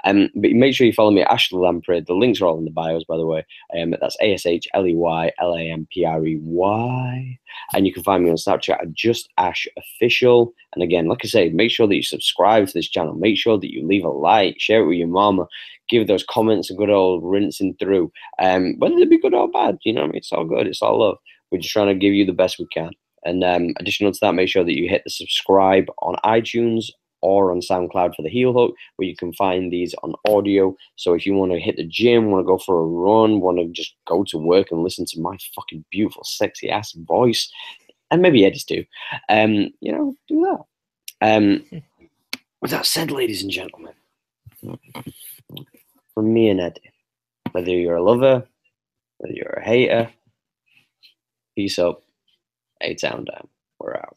But make sure you follow me, Ashley Lamprey. The links are all in the bios, by the way. That's ASHLEYLAMPREY. And you can find me on Snapchat at Just Ash Official. And again, like I say, make sure that you subscribe to this channel. Make sure that you leave a like, share it with your mama, give those comments a good old rinsing through. Whether they be good or bad, you know what I mean? It's all good. It's all love. We're just trying to give you the best we can. And additional to that, make sure that you hit the subscribe on iTunes or on SoundCloud for the heel hook, where you can find these on audio. So if you want to hit the gym, want to go for a run, want to just go to work and listen to my fucking beautiful, sexy ass voice, and maybe Eddie's too, you know, do that. With that said, ladies and gentlemen, from me and Eddie, whether you're a lover, whether you're a hater, peace up, A-Town down. We're out.